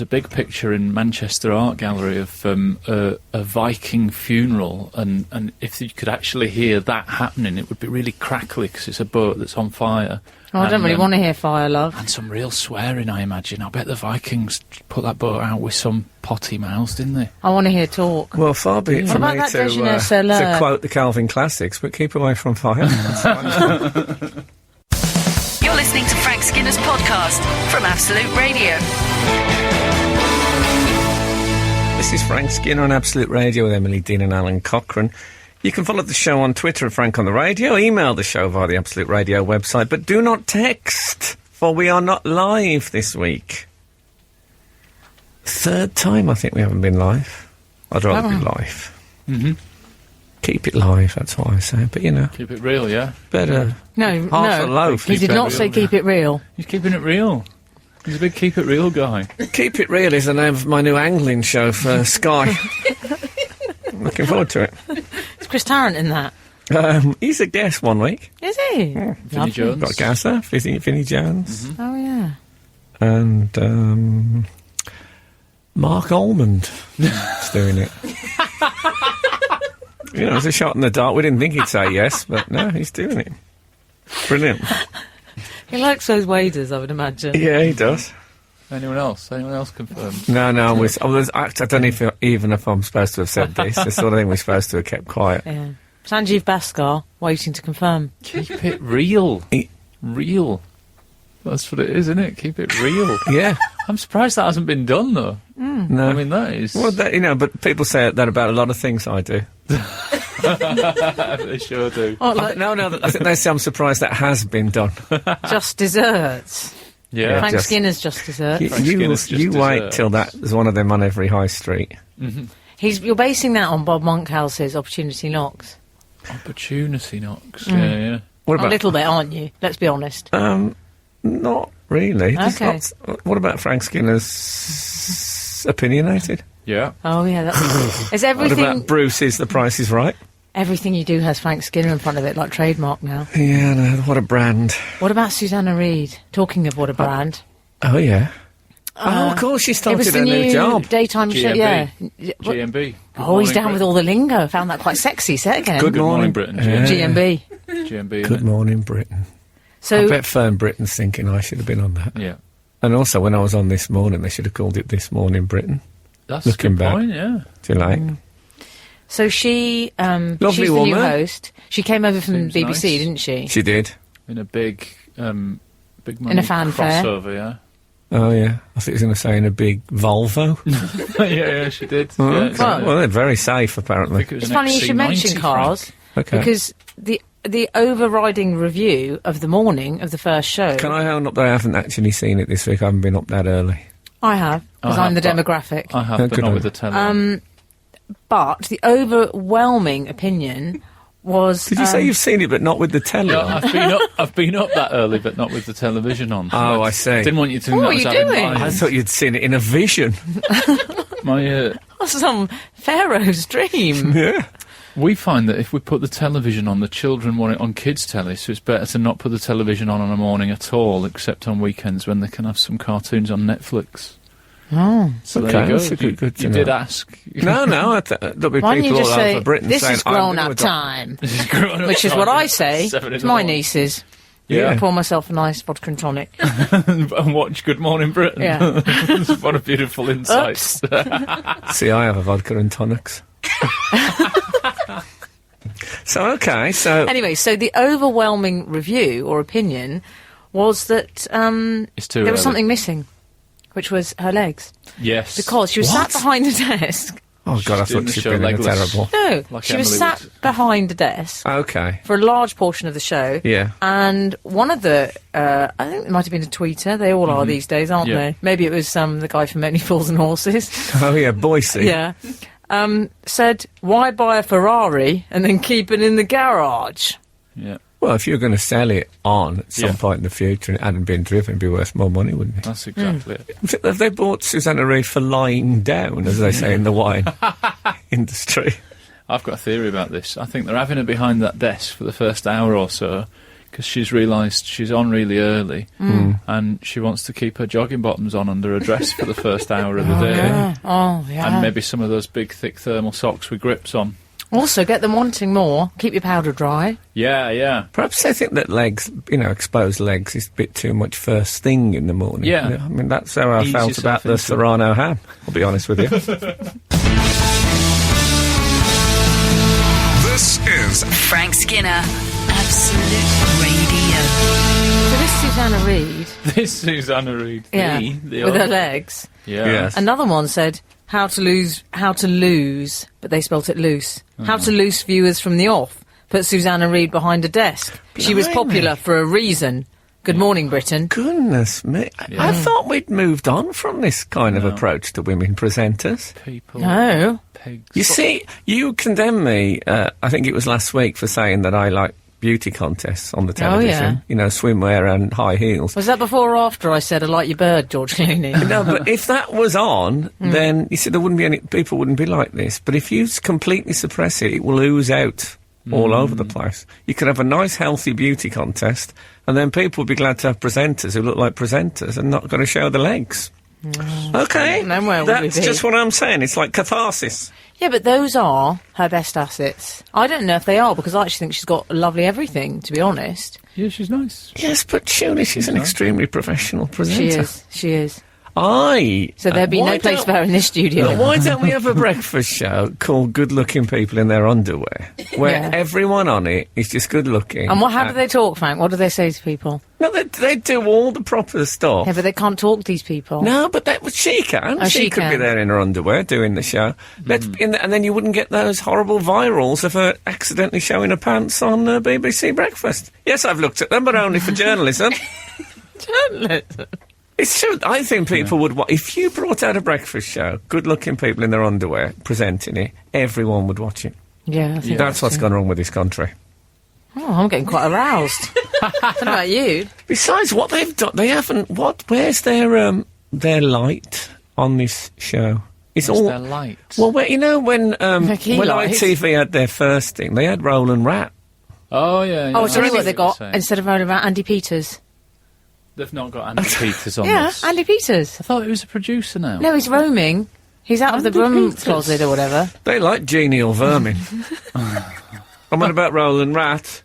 [SPEAKER 4] a big picture in Manchester Art Gallery of a Viking funeral, and if you could actually hear that happening, it would be really crackly because it's a boat that's on fire.
[SPEAKER 3] Oh, I don't really want to hear fire, love.
[SPEAKER 4] And some real swearing, I imagine. I bet the Vikings put that boat out with some potty mouths, didn't they?
[SPEAKER 3] I want to hear talk.
[SPEAKER 2] Well, far be it from me to quote the Calvin classics, but keep away from fire.
[SPEAKER 1] You're listening to Frank Skinner's podcast from Absolute Radio.
[SPEAKER 2] This is Frank Skinner on Absolute Radio with Emily Dean and Alan Cochrane. You can follow the show on Twitter at Frank on the Radio, email the show via the Absolute Radio website, but do not text, for we are not live this week. Third time I think we haven't been live. I'd rather be live.
[SPEAKER 4] Mm-hmm.
[SPEAKER 2] Keep it live, that's what I say, but you know.
[SPEAKER 4] Keep it real, yeah?
[SPEAKER 2] Better half a loaf.
[SPEAKER 3] He did not say keep it real.
[SPEAKER 4] He's keeping it real. He's a big keep it real guy.
[SPEAKER 2] Keep It Real is the name of my new angling show for Sky. I'm looking forward to it.
[SPEAKER 3] Is Chris Tarrant in that?
[SPEAKER 2] He's a guest one week.
[SPEAKER 3] Is he?
[SPEAKER 2] Yeah.
[SPEAKER 4] Vinnie Jones.
[SPEAKER 2] Got Gasser, Vinnie Jones.
[SPEAKER 3] Mm-hmm. Oh, yeah.
[SPEAKER 2] And Mark Almond is doing it. You know, it's a shot in the dark. We didn't think he'd say yes, but no, he's doing it. Brilliant.
[SPEAKER 3] He likes those waders, I would imagine.
[SPEAKER 2] Yeah, he does.
[SPEAKER 4] Anyone else? Anyone else confirmed?
[SPEAKER 2] No, I don't even if I'm supposed to have said this. The sort of thing we're supposed to have kept quiet.
[SPEAKER 3] Yeah. Sanjeev Bhaskar, waiting to confirm.
[SPEAKER 4] Keep it real. Real. That's what it is, isn't it? Keep it real.
[SPEAKER 2] Yeah.
[SPEAKER 4] I'm surprised that hasn't been done, though.
[SPEAKER 2] No.
[SPEAKER 4] I mean, that is...
[SPEAKER 2] Well, but people say that about a lot of things I do.
[SPEAKER 4] They sure do.
[SPEAKER 3] Oh, like,
[SPEAKER 2] No, I think they say I'm surprised that has been done.
[SPEAKER 3] Just desserts.
[SPEAKER 4] Yeah.
[SPEAKER 3] Frank Skinner's Just Desserts.
[SPEAKER 2] You wait till there's one of them on every high street.
[SPEAKER 4] Mm-hmm.
[SPEAKER 3] You're basing that on Bob Monkhouse's Opportunity Knocks.
[SPEAKER 4] Opportunity Knocks, yeah.
[SPEAKER 2] What about,
[SPEAKER 3] a little bit, aren't you? Let's be honest.
[SPEAKER 2] Not really.
[SPEAKER 3] Okay.
[SPEAKER 2] What about Frank Skinner's Opinionated?
[SPEAKER 4] Yeah.
[SPEAKER 3] Oh, yeah. Is everything...
[SPEAKER 2] What about Bruce's The Price is Right?
[SPEAKER 3] Everything you do has Frank Skinner in front of it, like trademark now.
[SPEAKER 2] Yeah, no, what a brand.
[SPEAKER 3] What about Susannah Reid? Talking of what a brand.
[SPEAKER 2] Oh, yeah. Of course, she started a new job.
[SPEAKER 3] Daytime show, yeah.
[SPEAKER 4] GMB.
[SPEAKER 3] Oh, he's down with all the lingo. Found that quite sexy. Say it again.
[SPEAKER 2] Good morning,
[SPEAKER 4] Britain.
[SPEAKER 2] Yeah.
[SPEAKER 3] GMB.
[SPEAKER 4] GMB.
[SPEAKER 2] Good morning, Britain.
[SPEAKER 3] So
[SPEAKER 2] I bet Fern Britain's thinking I should have been on that.
[SPEAKER 4] Yeah.
[SPEAKER 2] And also, when I was on This Morning, they should have called it This Morning Britain.
[SPEAKER 4] That's
[SPEAKER 2] looking
[SPEAKER 4] a good
[SPEAKER 2] back.
[SPEAKER 4] point, yeah.
[SPEAKER 2] Too late.
[SPEAKER 3] So she,
[SPEAKER 2] Lovely
[SPEAKER 3] she's
[SPEAKER 2] woman.
[SPEAKER 3] the new host. She came over from
[SPEAKER 4] Seems
[SPEAKER 3] BBC,
[SPEAKER 4] nice.
[SPEAKER 3] didn't she?
[SPEAKER 2] She did.
[SPEAKER 4] In a big money
[SPEAKER 3] In a fanfare.
[SPEAKER 4] crossover, yeah.
[SPEAKER 2] Oh, yeah. I think he was going to say in a big Volvo.
[SPEAKER 4] yeah, she did.
[SPEAKER 2] Oh,
[SPEAKER 4] Yeah,
[SPEAKER 2] okay.
[SPEAKER 4] exactly.
[SPEAKER 2] Well, they're very safe, apparently.
[SPEAKER 3] It's funny you should mention cars,
[SPEAKER 2] Okay.
[SPEAKER 3] because the overriding review of the morning of the first show...
[SPEAKER 2] Can I own up that I haven't actually seen it this week? I haven't been up that early.
[SPEAKER 3] I have, because I'm the demographic.
[SPEAKER 4] I have, but
[SPEAKER 2] Good
[SPEAKER 4] not
[SPEAKER 2] on
[SPEAKER 4] with
[SPEAKER 2] you.
[SPEAKER 4] the telly.
[SPEAKER 3] But the overwhelming opinion was...
[SPEAKER 2] Did you say you've seen it but not with the telly?
[SPEAKER 4] No,
[SPEAKER 2] on?
[SPEAKER 4] I've been up that early, but not with the television on.
[SPEAKER 2] Oh, I see.
[SPEAKER 4] Didn't want you to think
[SPEAKER 3] What
[SPEAKER 4] that was
[SPEAKER 3] are you
[SPEAKER 4] having
[SPEAKER 3] doing?
[SPEAKER 2] I thought you'd seen it in a vision.
[SPEAKER 4] my
[SPEAKER 3] some Pharaoh's dream.
[SPEAKER 2] Yeah.
[SPEAKER 4] We find that if we put the television on, the children want it on kids' telly, so it's better to not put the television on a morning at all, except on weekends when they can have some cartoons on Netflix.
[SPEAKER 3] Oh.
[SPEAKER 4] So
[SPEAKER 2] Okay,
[SPEAKER 4] there you go.
[SPEAKER 2] that's a good to
[SPEAKER 4] You
[SPEAKER 2] know.
[SPEAKER 4] did ask.
[SPEAKER 2] No, there'll be
[SPEAKER 3] Why don't you
[SPEAKER 2] people
[SPEAKER 3] just
[SPEAKER 2] all
[SPEAKER 3] say,
[SPEAKER 2] over Britain
[SPEAKER 3] this
[SPEAKER 2] saying,
[SPEAKER 3] is
[SPEAKER 2] "I'm
[SPEAKER 3] grown-up
[SPEAKER 2] doing a
[SPEAKER 3] time,
[SPEAKER 4] This is grown-up
[SPEAKER 3] which is what
[SPEAKER 4] time.
[SPEAKER 3] I say
[SPEAKER 4] 7 in
[SPEAKER 3] to
[SPEAKER 4] the
[SPEAKER 3] my
[SPEAKER 4] morning.
[SPEAKER 3] nieces.
[SPEAKER 2] Yeah.
[SPEAKER 3] I pour myself a nice vodka and tonic.
[SPEAKER 4] and watch Good Morning Britain.
[SPEAKER 3] Yeah.
[SPEAKER 4] What a beautiful insight.
[SPEAKER 3] Oops.
[SPEAKER 2] See, I have a vodka and tonics. So, okay, so...
[SPEAKER 3] Anyway, so the overwhelming review or opinion was that
[SPEAKER 4] It's too
[SPEAKER 3] there was
[SPEAKER 4] early.
[SPEAKER 3] something missing, which was her legs.
[SPEAKER 4] Yes.
[SPEAKER 3] Because she was
[SPEAKER 2] What?
[SPEAKER 3] sat behind a desk.
[SPEAKER 2] Oh, God, I
[SPEAKER 4] She's doing
[SPEAKER 2] thought
[SPEAKER 4] the
[SPEAKER 2] she'd
[SPEAKER 4] show
[SPEAKER 2] been in a
[SPEAKER 4] legless.
[SPEAKER 2] terrible...
[SPEAKER 3] No,
[SPEAKER 4] Like
[SPEAKER 3] she was
[SPEAKER 4] Emily
[SPEAKER 3] sat
[SPEAKER 4] would.
[SPEAKER 3] behind a desk
[SPEAKER 2] Okay,
[SPEAKER 3] for a large portion of the show.
[SPEAKER 2] yeah.
[SPEAKER 3] And one of the, I think it might have been a tweeter. They all are these days, aren't
[SPEAKER 4] Yeah.
[SPEAKER 3] they? Maybe it was the guy from Only Fools and Horses.
[SPEAKER 2] Oh, yeah, Boise.
[SPEAKER 3] Yeah. Said, why buy a Ferrari and then keep it in the garage?
[SPEAKER 4] Yeah.
[SPEAKER 2] Well, if you're going to sell it on at some point in the future and it hadn't been driven, it'd be worth more money, wouldn't it?
[SPEAKER 4] That's exactly it.
[SPEAKER 2] Have they bought Susannah Reid for lying down, as they say in the wine industry?
[SPEAKER 4] I've got a theory about this. I think they're having her behind that desk for the first hour or so because she's realised she's on really early and she wants to keep her jogging bottoms on under her dress for the first hour of the day.
[SPEAKER 3] Yeah. Oh, yeah.
[SPEAKER 4] And maybe some of those big, thick thermal socks with grips on.
[SPEAKER 3] Also, get them wanting more. Keep your powder dry.
[SPEAKER 4] Yeah.
[SPEAKER 2] Perhaps they think that legs, exposed legs is a bit too much first thing in the morning.
[SPEAKER 4] Yeah.
[SPEAKER 2] I mean, that's how I
[SPEAKER 4] Ease
[SPEAKER 2] felt
[SPEAKER 4] yourself
[SPEAKER 2] about the
[SPEAKER 4] into it.
[SPEAKER 2] Serrano ham, I'll be honest with you.
[SPEAKER 5] This is
[SPEAKER 1] Frank Skinner, Absolute Radio.
[SPEAKER 3] So this Susannah Reid,
[SPEAKER 4] This Susannah Reid. The
[SPEAKER 3] with her
[SPEAKER 4] other-
[SPEAKER 3] legs.
[SPEAKER 4] Yeah.
[SPEAKER 2] Yes.
[SPEAKER 3] Another one said, how to lose, but they spelt it loose. How to lose viewers from the off. Put Susannah Reid behind a desk. She was
[SPEAKER 2] Blimey.
[SPEAKER 3] popular for a reason. Good morning, Britain.
[SPEAKER 2] Goodness me. I thought we'd moved on from this kind of approach to women presenters.
[SPEAKER 4] People.
[SPEAKER 3] No.
[SPEAKER 4] Pigs.
[SPEAKER 2] You see, you condemned me, I think it was last week, for saying that I like beauty contests on the television.
[SPEAKER 3] yeah.
[SPEAKER 2] Swimwear and high heels.
[SPEAKER 3] Was that before or after I said I like your bird, George Clooney?
[SPEAKER 2] No, but if that was on, then you see there wouldn't be any people wouldn't be like this. But if you completely suppress it, it will ooze out all over the place. You could have a nice, healthy beauty contest, and then people would be glad to have presenters who look like presenters and not going to show the legs. Okay,
[SPEAKER 3] Then where would we
[SPEAKER 2] that's
[SPEAKER 3] be?
[SPEAKER 2] just what I'm saying. It's like catharsis.
[SPEAKER 3] Yeah, but those are her best assets. I don't know if they are, because I actually think she's got lovely everything, to be honest.
[SPEAKER 4] Yeah, she's nice.
[SPEAKER 2] Yes, but surely she's an extremely professional presenter.
[SPEAKER 3] She is.
[SPEAKER 2] So
[SPEAKER 3] there'd be no place for her in this studio.
[SPEAKER 2] Why don't we have a breakfast show called Good-Looking People in Their Underwear, where everyone on it is just good-looking?
[SPEAKER 3] And how do they talk, Frank? What do they say to people?
[SPEAKER 2] No, they do all the proper stuff.
[SPEAKER 3] Yeah, but they can't talk, these people.
[SPEAKER 2] No, but she can.
[SPEAKER 3] Oh,
[SPEAKER 2] she could be
[SPEAKER 3] can.
[SPEAKER 2] there in her underwear doing the show. And then you wouldn't get those horrible virals of her accidentally showing her pants on BBC Breakfast. Yes, I've looked at them, but only for journalism.
[SPEAKER 3] Journalism?
[SPEAKER 2] It's true. I think people would... If you brought out a breakfast show, good-looking people in their underwear presenting it, everyone would watch it.
[SPEAKER 3] Yeah, I think
[SPEAKER 2] That's what's gone wrong with this country.
[SPEAKER 3] Oh, I'm getting quite aroused. I don't know about you.
[SPEAKER 2] Besides, what they've done... They haven't... Where's their light on this show? It's
[SPEAKER 4] Where's
[SPEAKER 2] all...
[SPEAKER 4] their light?
[SPEAKER 2] Well, when
[SPEAKER 3] key light.
[SPEAKER 2] ITV had their first thing, they had Roland Rat.
[SPEAKER 4] Oh, yeah.
[SPEAKER 3] Oh, tell you
[SPEAKER 4] I
[SPEAKER 3] what they
[SPEAKER 4] see
[SPEAKER 3] got,
[SPEAKER 4] you're saying.
[SPEAKER 3] instead of rolling around, Andy Peters.
[SPEAKER 4] They've not got Andy Peters on
[SPEAKER 3] Yeah,
[SPEAKER 4] this.
[SPEAKER 3] Andy Peters.
[SPEAKER 4] I thought he was a producer now.
[SPEAKER 3] No, he's roaming. He's out of the
[SPEAKER 4] Andy
[SPEAKER 3] broom
[SPEAKER 4] Peters.
[SPEAKER 3] closet or whatever.
[SPEAKER 2] They like genial vermin. And what about Roland Rat?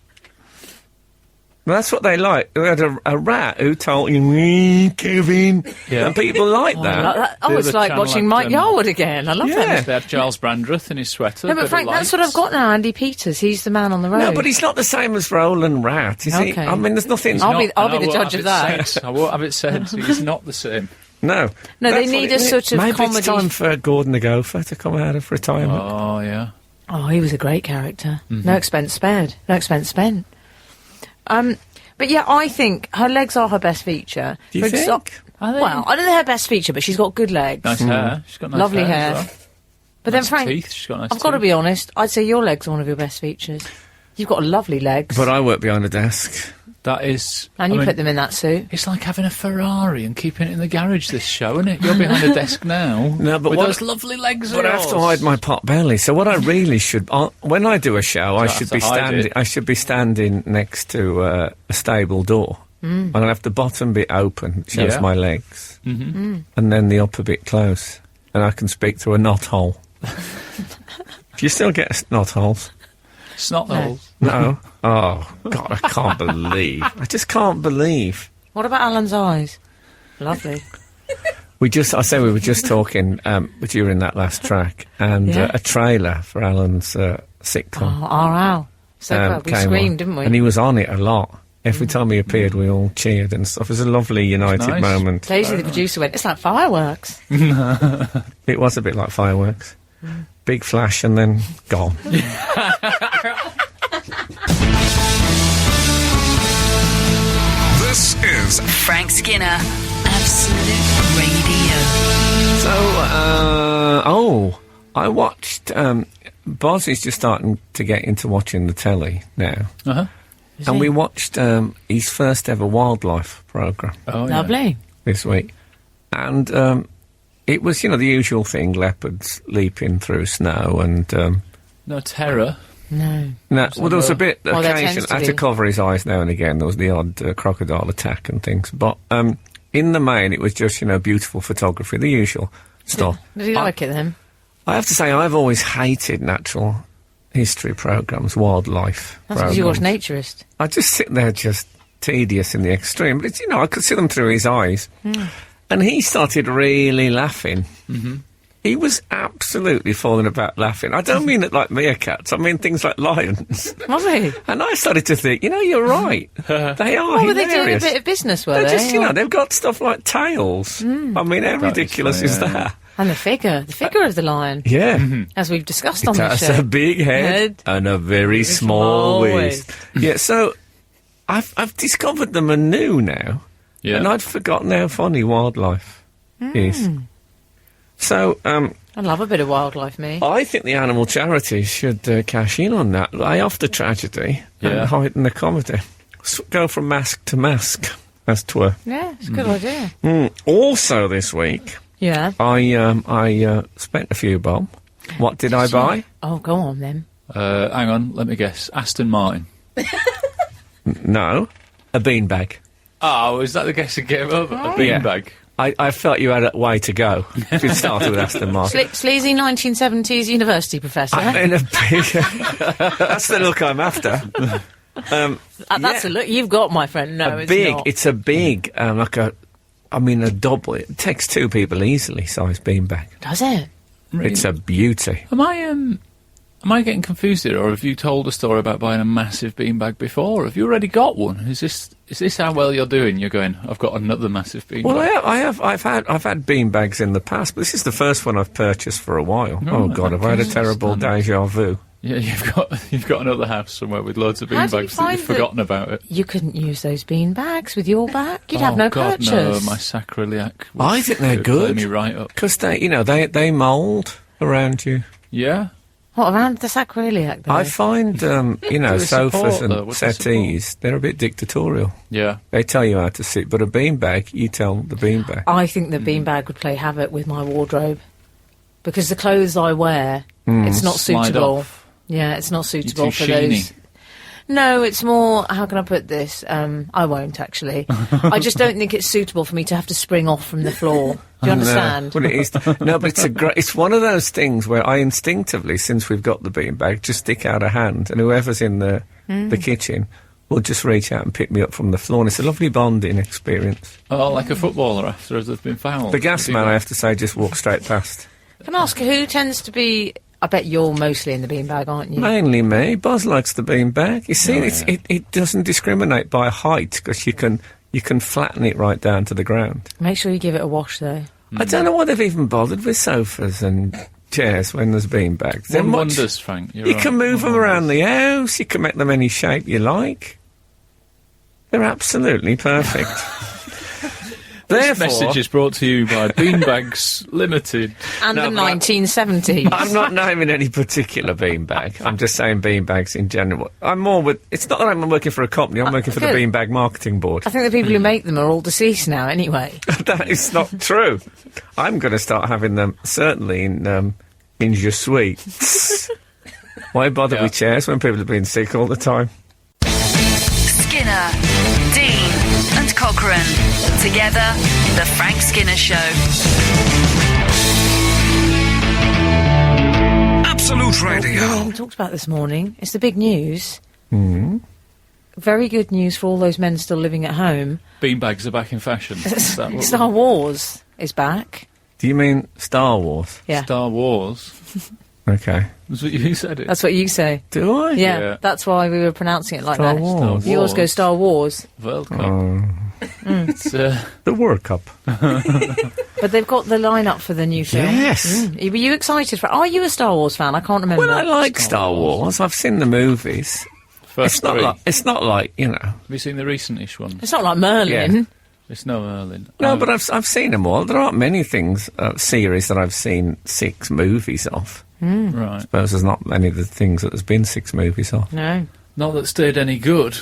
[SPEAKER 2] Well, that's what they like. They had a rat who told you, Kevin.
[SPEAKER 4] Yeah.
[SPEAKER 2] And people like
[SPEAKER 3] I
[SPEAKER 2] that.
[SPEAKER 3] like that. Oh,
[SPEAKER 4] The
[SPEAKER 3] it's
[SPEAKER 4] other
[SPEAKER 3] like
[SPEAKER 4] channel
[SPEAKER 3] watching Mike
[SPEAKER 4] actor.
[SPEAKER 3] Yarwood again. I love
[SPEAKER 2] Yeah.
[SPEAKER 3] that.
[SPEAKER 4] They had Giles Brandreth in his sweater.
[SPEAKER 3] No,
[SPEAKER 4] bit
[SPEAKER 3] but
[SPEAKER 4] of
[SPEAKER 3] Frank, that's what I've
[SPEAKER 4] lights.
[SPEAKER 3] got now, Andy Peters. He's the man on the road.
[SPEAKER 2] No, but he's not the same as Roland Rat, is he?
[SPEAKER 3] Okay.
[SPEAKER 2] I mean, there's nothing...
[SPEAKER 3] I'll be
[SPEAKER 4] And
[SPEAKER 3] the
[SPEAKER 4] I won't
[SPEAKER 3] judge
[SPEAKER 4] have
[SPEAKER 3] of that.
[SPEAKER 4] it said. I won't have it said. He's not the same.
[SPEAKER 2] No.
[SPEAKER 3] No, they
[SPEAKER 2] That's
[SPEAKER 3] need
[SPEAKER 2] what
[SPEAKER 3] a sort of
[SPEAKER 2] Maybe
[SPEAKER 3] comedy.
[SPEAKER 2] it's time for Gordon the Gopher to come out of retirement.
[SPEAKER 4] Oh, yeah.
[SPEAKER 3] Oh, he was a great character. No expense spared. No expense spent. But yeah, I think her legs are her best feature.
[SPEAKER 2] Do you think?
[SPEAKER 4] Are they?
[SPEAKER 3] Well, I don't know her best feature, but she's got good legs.
[SPEAKER 4] Nice hair. She's got nice
[SPEAKER 3] Lovely
[SPEAKER 4] hair.
[SPEAKER 3] hair.
[SPEAKER 4] As well.
[SPEAKER 3] But then,
[SPEAKER 4] Nice
[SPEAKER 3] Frank,
[SPEAKER 4] teeth. She's got nice
[SPEAKER 3] I've got to
[SPEAKER 4] teeth.
[SPEAKER 3] be honest, I'd say your legs are one of your best features. You've got lovely legs.
[SPEAKER 2] But I work behind a desk.
[SPEAKER 4] That is...
[SPEAKER 3] and you
[SPEAKER 4] I mean,
[SPEAKER 3] put them in that suit.
[SPEAKER 4] It's like having a Ferrari and keeping it in the garage, this show, isn't it? You're behind a desk now.
[SPEAKER 2] No, but
[SPEAKER 4] with
[SPEAKER 2] what-
[SPEAKER 4] those lovely legs
[SPEAKER 2] But
[SPEAKER 4] of
[SPEAKER 2] I have to
[SPEAKER 4] yours.
[SPEAKER 2] hide my pot belly. So what I really should... when I do a show, I
[SPEAKER 4] You
[SPEAKER 2] should
[SPEAKER 4] have
[SPEAKER 2] be
[SPEAKER 4] to hide
[SPEAKER 2] standing...
[SPEAKER 4] it.
[SPEAKER 2] I should be standing next to a stable door. And I have the bottom bit open, it shows
[SPEAKER 4] Yeah.
[SPEAKER 2] my legs. And then the upper bit close. And I can speak through a knot hole. Do you still get knot holes?
[SPEAKER 4] Snot
[SPEAKER 3] No.
[SPEAKER 4] holes.
[SPEAKER 2] No. Oh, God, I can't believe. I just can't believe.
[SPEAKER 3] What about Alan's eyes? Lovely.
[SPEAKER 2] I say we were just talking during that last track, and
[SPEAKER 3] Yeah.
[SPEAKER 2] a trailer for Alan's sitcom
[SPEAKER 3] Oh, Al. So glad we
[SPEAKER 2] came
[SPEAKER 3] screamed,
[SPEAKER 2] on,
[SPEAKER 3] didn't we?
[SPEAKER 2] and he was on it a lot. Every time he appeared, we all cheered and stuff. It was a lovely United
[SPEAKER 4] Nice.
[SPEAKER 2] moment.
[SPEAKER 3] Daisy, the producer, went, it's like fireworks.
[SPEAKER 2] It was a bit like fireworks. Big flash and then gone.
[SPEAKER 5] This is
[SPEAKER 1] Frank Skinner, Absolute Radio.
[SPEAKER 2] So, I watched... Boz is just starting to get into watching the telly now.
[SPEAKER 4] Uh-huh.
[SPEAKER 2] And we watched his first ever wildlife programme.
[SPEAKER 3] Oh, yeah. Lovely.
[SPEAKER 2] This week. And it was, the usual thing, leopards leaping through snow and...
[SPEAKER 4] no terror.
[SPEAKER 3] No.
[SPEAKER 2] Well, there was a bit, occasionally, I had to cover his eyes now and again. There was the odd crocodile attack and things. But in the main, it was just, beautiful photography, the usual stuff.
[SPEAKER 3] Did he like it then?
[SPEAKER 2] I have to say, I've always hated natural history programmes, wildlife
[SPEAKER 3] That's because you watch Naturist.
[SPEAKER 2] I just sit there just tedious in the extreme. But, it's, I could see them through his eyes. Mm. And he started really laughing. Mm-hmm. He was absolutely falling about laughing. I don't mean it like meerkats. I mean things like lions.
[SPEAKER 3] Was he?
[SPEAKER 2] And I started to think, you're right. They are hilarious.
[SPEAKER 3] Were they doing a bit of business, were they?
[SPEAKER 2] Just, they've got stuff like tails. I mean, how ridiculous is that?
[SPEAKER 3] And the figure of the lion.
[SPEAKER 2] Yeah.
[SPEAKER 3] As we've discussed on the show.
[SPEAKER 2] It has a big head and a very small waist. Yeah, so I've discovered them anew now. Yeah. And I'd forgotten how funny wildlife is. So,
[SPEAKER 3] I love a bit of wildlife, me.
[SPEAKER 2] I think the animal charities should cash in on that. Lay off the tragedy and heighten the comedy. Go from mask to mask, as 'twere.
[SPEAKER 3] Yeah, it's a good idea.
[SPEAKER 2] Also this week, I spent a few bob. What did I buy?
[SPEAKER 3] Oh, go on then.
[SPEAKER 4] Hang on, let me guess. Aston Martin.
[SPEAKER 2] No, a beanbag.
[SPEAKER 4] Oh, is that the guess you gave up? A beanbag.
[SPEAKER 2] I felt you had a way to go. If you started with Aston Martin.
[SPEAKER 3] Sleazy 1970s university professor.
[SPEAKER 2] I'm in a big... That's the look I'm after.
[SPEAKER 3] That's the look you've got, my friend. No, it's not.
[SPEAKER 2] It's a big, a double. It takes two people easily, size beanbag.
[SPEAKER 3] Does it?
[SPEAKER 2] Really? It's a beauty.
[SPEAKER 4] Am I getting confused here, or have you told a story about buying a massive beanbag before? Have you already got one? Is this how well you're doing? You're going, I've got another massive beanbag.
[SPEAKER 2] Well, I've had beanbags in the past, but this is the first one I've purchased for a while. Oh God, have I had a terrible déjà vu?
[SPEAKER 4] Yeah, you've got another house somewhere with loads of beanbags that you've forgotten about it.
[SPEAKER 3] You couldn't use those beanbags with your back. You'd have no
[SPEAKER 4] God,
[SPEAKER 3] purchase.
[SPEAKER 4] No, my sacroiliac.
[SPEAKER 2] I think they're good.
[SPEAKER 4] Me right up
[SPEAKER 2] because they mould around you.
[SPEAKER 4] Yeah.
[SPEAKER 3] What, around the sacroiliac, though?
[SPEAKER 2] I find, sofas and settees, they're a bit dictatorial.
[SPEAKER 4] Yeah.
[SPEAKER 2] They tell you how to sit, but a beanbag, you tell the beanbag.
[SPEAKER 3] I think the beanbag would play havoc with my wardrobe. Because the clothes I wear, it's not suitable.
[SPEAKER 4] Off.
[SPEAKER 3] Yeah, it's not suitable for
[SPEAKER 4] sheeny.
[SPEAKER 3] those. No, it's more, how can I put this? I won't, actually. I just don't think it's suitable for me to have to spring off from the floor. Do you understand?
[SPEAKER 2] No. Well, it is. No, but it's one of those things where I instinctively, since we've got the beanbag, just stick out a hand, and whoever's in the kitchen will just reach out and pick me up from the floor, and it's a lovely bonding experience.
[SPEAKER 4] Oh, like a footballer after they've been fouled.
[SPEAKER 2] The gas man, I have to say, just walks straight past.
[SPEAKER 3] Can I ask, who tends to be... I bet you're mostly in the beanbag, aren't you?
[SPEAKER 2] Mainly me. Buzz likes the beanbag. You see, it doesn't discriminate by height, because you can flatten it right down to the ground.
[SPEAKER 3] Make sure you give it a wash, though.
[SPEAKER 2] I don't know why they've even bothered with sofas and chairs when there's beanbags.
[SPEAKER 4] One wonders, Frank.
[SPEAKER 2] You can move them around the house. You can make them any shape you like. They're absolutely perfect.
[SPEAKER 4] This message is brought to you by Beanbags Limited.
[SPEAKER 3] And the 1970s.
[SPEAKER 2] I'm not naming any particular beanbag. I'm just saying beanbags in general. I'm more with... It's not that I'm working for a company. I'm working for the Beanbag Marketing Board.
[SPEAKER 3] I think the people who make them are all deceased now, anyway.
[SPEAKER 2] That is not true. I'm going to start having them, certainly, in Je Suis. Why bother with chairs when people have been sick all the time?
[SPEAKER 1] Skinner, Dean and Cochrane. Together, The Frank Skinner Show.
[SPEAKER 5] Absolute Radio.
[SPEAKER 3] We talked about this morning. It's the big news. Mm-hmm. Very good news for all those men still living at home.
[SPEAKER 4] Beanbags are back in fashion.
[SPEAKER 3] Star Wars is back.
[SPEAKER 2] Do you mean Star Wars?
[SPEAKER 3] Yeah.
[SPEAKER 4] Star Wars.
[SPEAKER 2] Okay.
[SPEAKER 4] That's what you said it.
[SPEAKER 3] That's what you say.
[SPEAKER 2] Do I?
[SPEAKER 3] Yeah. That's why we were pronouncing it like
[SPEAKER 2] Star
[SPEAKER 3] that.
[SPEAKER 2] Wars.
[SPEAKER 3] Yours goes Star Wars.
[SPEAKER 4] World Cup. It's
[SPEAKER 2] the World Cup.
[SPEAKER 3] But they've got the lineup for the new film.
[SPEAKER 2] Yes.
[SPEAKER 3] Were you excited for? Are you a Star Wars fan? I can't remember.
[SPEAKER 2] Well, I like Star Wars. I've seen the movies.
[SPEAKER 4] It's
[SPEAKER 2] not like you know.
[SPEAKER 4] Have you seen the recent-ish ones?
[SPEAKER 3] It's not like Merlin.
[SPEAKER 2] Yeah.
[SPEAKER 4] It's no Merlin.
[SPEAKER 2] No, but I've seen them all. There aren't many things series that I've seen 6 movies of.
[SPEAKER 4] Right.
[SPEAKER 2] I suppose there's not many of the things that there's been 6 movies of.
[SPEAKER 3] No.
[SPEAKER 4] Not that stayed any good.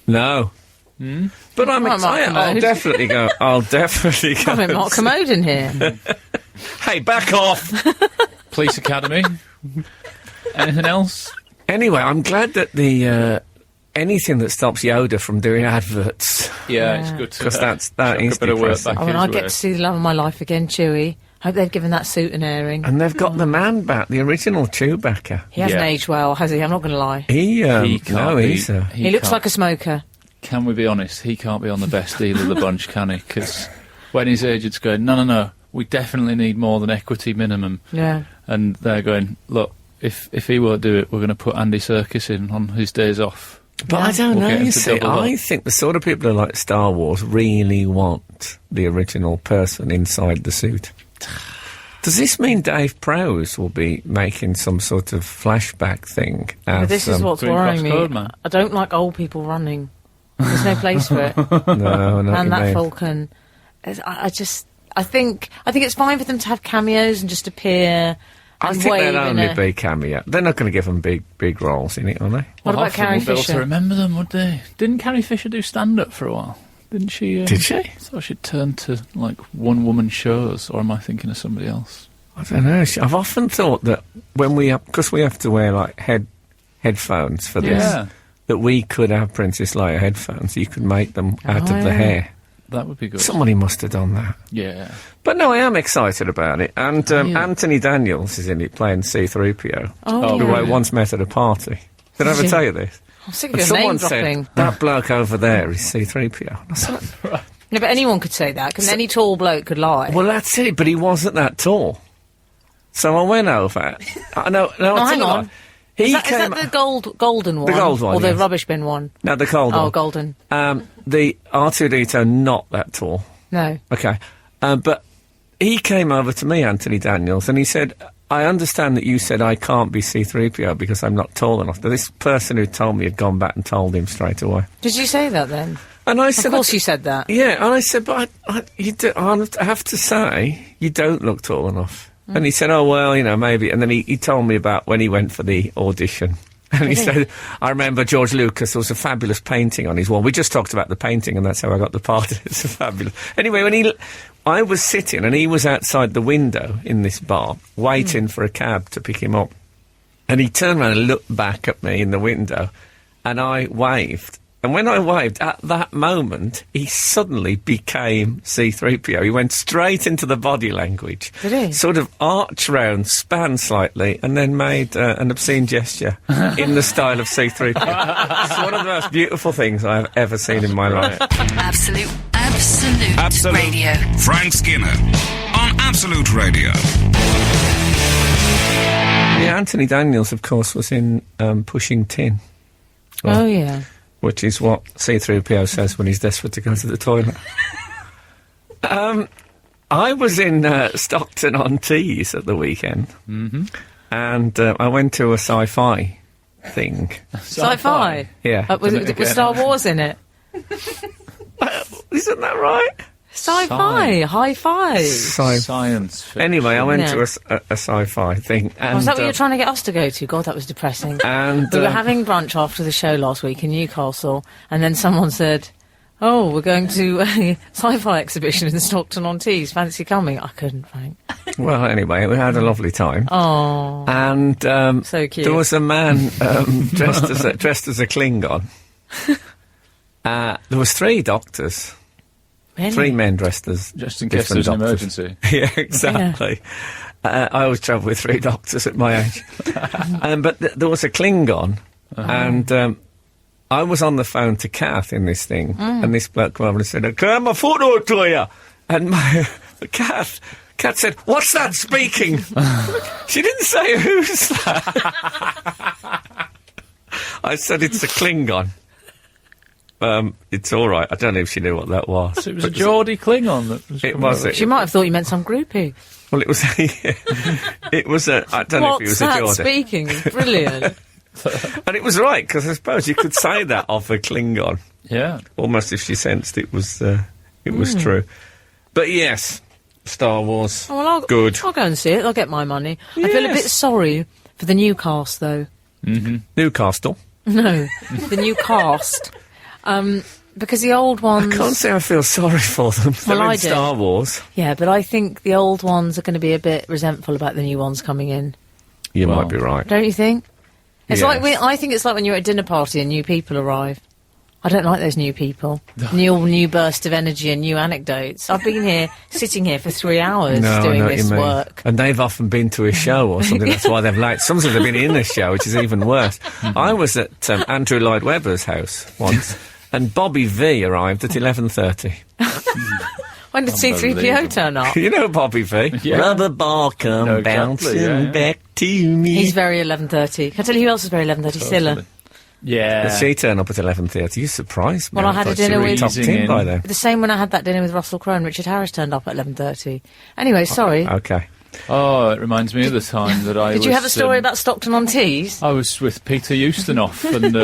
[SPEAKER 2] No. But I'm excited. I'll definitely go. I'll definitely go.
[SPEAKER 3] I'm Mark Commode in here.
[SPEAKER 2] Hey, back off!
[SPEAKER 4] Police Academy. Anything else?
[SPEAKER 2] Anyway, I'm glad that the anything that stops Yoda from doing adverts.
[SPEAKER 4] Yeah, it's good to
[SPEAKER 2] because that is
[SPEAKER 4] a bit of work back.
[SPEAKER 3] When I get to see the love of my life again, Chewie. Hope they've given that suit an airing.
[SPEAKER 2] And they've got the man back, the original Chewbacca.
[SPEAKER 3] He hasn't aged well, has he? I'm not going to lie.
[SPEAKER 2] He
[SPEAKER 3] looks like a smoker.
[SPEAKER 4] Can we be honest? He can't be on the best deal of the bunch, can he? Because when his agent's going, no, we definitely need more than equity minimum.
[SPEAKER 3] Yeah.
[SPEAKER 4] And they're going, look, if he won't do it, we're going to put Andy Serkis in on his days off.
[SPEAKER 2] But I don't know, you see, I think the sort of people who like Star Wars really want the original person inside the suit. Does this mean Dave Prowse will be making some sort of flashback thing?
[SPEAKER 3] This is what's worrying me. I don't like old people running. There's no place for it.
[SPEAKER 2] No,
[SPEAKER 3] and that Falcon. I think it's fine for them to have cameos and just appear.
[SPEAKER 2] I think they'll only be cameo. They're not going to give them big roles in it, are they?
[SPEAKER 3] What about Carrie Fisher?
[SPEAKER 4] Be able to remember them, would they? Didn't Carrie Fisher do stand-up for a while? Didn't she?
[SPEAKER 2] Did she?
[SPEAKER 4] I thought she'd turned to, like, one-woman shows, or am I thinking of somebody else?
[SPEAKER 2] I don't know. I've often thought that when because we have to wear, like, headphones for this, that we could have Princess Leia headphones. You could make them out of the hair.
[SPEAKER 4] That would be good.
[SPEAKER 2] Somebody must have done that.
[SPEAKER 4] Yeah.
[SPEAKER 2] But no, I am excited about it. And Anthony Daniels is in it playing C-3PO, who I once met at a party. Did I ever tell you this?
[SPEAKER 3] I'm sick of your name dropping.
[SPEAKER 2] Said, that bloke over there is C-3PO. I said,
[SPEAKER 3] right. No, but anyone could say that, because any tall bloke could lie.
[SPEAKER 2] Well, that's it, but he wasn't that tall. So I went over. No,
[SPEAKER 3] hang on. Is that the golden one?
[SPEAKER 2] The gold one,
[SPEAKER 3] or the rubbish bin one?
[SPEAKER 2] No, the gold one.
[SPEAKER 3] Oh, golden.
[SPEAKER 2] The R2-D2, not that tall.
[SPEAKER 3] No.
[SPEAKER 2] Okay. But he came over to me, Anthony Daniels, and he said, I understand that you said I can't be C-3PO because I'm not tall enough. This person who told me had gone back and told him straight away.
[SPEAKER 3] Did you say that then?
[SPEAKER 2] And I said,
[SPEAKER 3] of course you said that.
[SPEAKER 2] Yeah, and I said, but I have to say, you don't look tall enough. And he said, oh, well, maybe. And then he told me about when he went for the audition. And he said, I remember George Lucas, there was a fabulous painting on his wall. We just talked about the painting, and that's how I got the part. It's fabulous. Anyway, I was sitting, and he was outside the window in this bar, waiting for a cab to pick him up. And he turned around and looked back at me in the window, and I waved. And when I waved, at that moment, he suddenly became C-3PO. He went straight into the body language.
[SPEAKER 3] Did he?
[SPEAKER 2] Sort of arched round, span slightly, and then made an obscene gesture in the style of C-3PO. It's one of the most beautiful things I have ever seen in my life.
[SPEAKER 1] Absolute Radio.
[SPEAKER 5] Frank Skinner on Absolute Radio.
[SPEAKER 2] Yeah, Anthony Daniels, of course, was in Pushing Tin.
[SPEAKER 3] Well, oh, yeah.
[SPEAKER 2] Which is what C-3PO says when he's desperate to go to the toilet. I was in Stockton-on-Tees at the weekend. Mm-hmm. And I went to a sci-fi thing.
[SPEAKER 3] Sci-fi?
[SPEAKER 2] Yeah.
[SPEAKER 3] Was Star Wars in it?
[SPEAKER 2] Isn't that right?
[SPEAKER 3] Sci-fi, hi-fi.
[SPEAKER 4] Science fiction.
[SPEAKER 2] Anyway, I went to a sci-fi thing. And,
[SPEAKER 3] was that what you were trying to get us to go to? God, that was depressing.
[SPEAKER 2] And
[SPEAKER 3] we were having brunch after the show last week in Newcastle, and then someone said, oh, we're going to a sci-fi exhibition in Stockton-on-Tees. Fancy coming? I couldn't, Frank.
[SPEAKER 2] Well, anyway, we had a lovely time.
[SPEAKER 3] Oh,
[SPEAKER 2] and
[SPEAKER 3] so cute.
[SPEAKER 2] There was a man dressed as a Klingon. There was 3 doctors.
[SPEAKER 3] Really?
[SPEAKER 2] 3 men dressed as
[SPEAKER 4] just in case there's an emergency.
[SPEAKER 2] Yeah, exactly. Yeah. I always travel with 3 doctors at my age. But there was a Klingon, and I was on the phone to Kath in this thing, and this bloke came over and said, "Can I have a photo to you?" And Kath said, "What's that speaking?" She didn't say who's that. I said, "It's a Klingon." It's all right. I don't know if she knew what that was.
[SPEAKER 4] So it was a Geordie Klingon.
[SPEAKER 2] It was.
[SPEAKER 3] She might have thought you meant some groupie.
[SPEAKER 2] Well, it was. It was a. I don't know if it was a Geordie.
[SPEAKER 3] What's that speaking? Brilliant.
[SPEAKER 2] And it was right, because I suppose you could say that of a Klingon.
[SPEAKER 4] Yeah.
[SPEAKER 2] Almost if she sensed it was true. But yes, Star Wars.
[SPEAKER 3] Oh, well,
[SPEAKER 2] good.
[SPEAKER 3] I'll go and see it. I'll get my money.
[SPEAKER 2] Yes.
[SPEAKER 3] I feel a bit sorry for the new cast, though.
[SPEAKER 2] Mm-hmm. Newcastle.
[SPEAKER 3] No, the new cast. Because the old ones...
[SPEAKER 2] I can't say I feel sorry for them. They're in Star Wars.
[SPEAKER 3] Yeah, but I think the old ones are going to be a bit resentful about the new ones coming in.
[SPEAKER 2] You might be right.
[SPEAKER 3] Don't you think? It's
[SPEAKER 2] Yes.
[SPEAKER 3] like I think it's like when you're at a dinner party and new people arrive. I don't like those new people. New burst of energy and new anecdotes. I've been here, sitting here for 3 hours doing this work.
[SPEAKER 2] And they've often been to a show or something, that's why they're late. Sometimes they've been in a show, which is even worse. I was at Andrew Lloyd Webber's house once, and Bobby V arrived at 11:30.
[SPEAKER 3] When did C-3PO turn up?
[SPEAKER 2] You know Bobby V?
[SPEAKER 4] Yeah.
[SPEAKER 2] Rubber ball come bouncing back to me.
[SPEAKER 3] He's very 11:30. Can I tell you who else is very 11:30? Scylla.
[SPEAKER 4] Yeah.
[SPEAKER 2] Did she turn up at 11:30? You surprised me.
[SPEAKER 3] Well, I had a dinner with...
[SPEAKER 2] Top 10 by then.
[SPEAKER 3] The same when I had that dinner with Russell Crowe and Richard Harris turned up at 11:30. Anyway, sorry.
[SPEAKER 2] Okay.
[SPEAKER 4] Oh, it reminds me of the time that I
[SPEAKER 3] Did you have a story about Stockton-on-Tees?
[SPEAKER 4] I was with Peter Ustinov and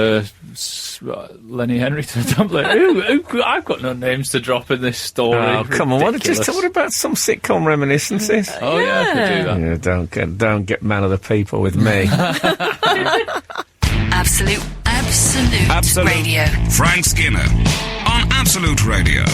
[SPEAKER 4] Lenny Henry turned up like, I've got no names to drop in this story.
[SPEAKER 2] Oh, come on. Why don't you just talk about some sitcom reminiscences?
[SPEAKER 4] Oh, yeah, I could do that.
[SPEAKER 2] Yeah, don't get man of the people with me.
[SPEAKER 1] Absolute Radio.
[SPEAKER 5] Frank Skinner on Absolute Radio.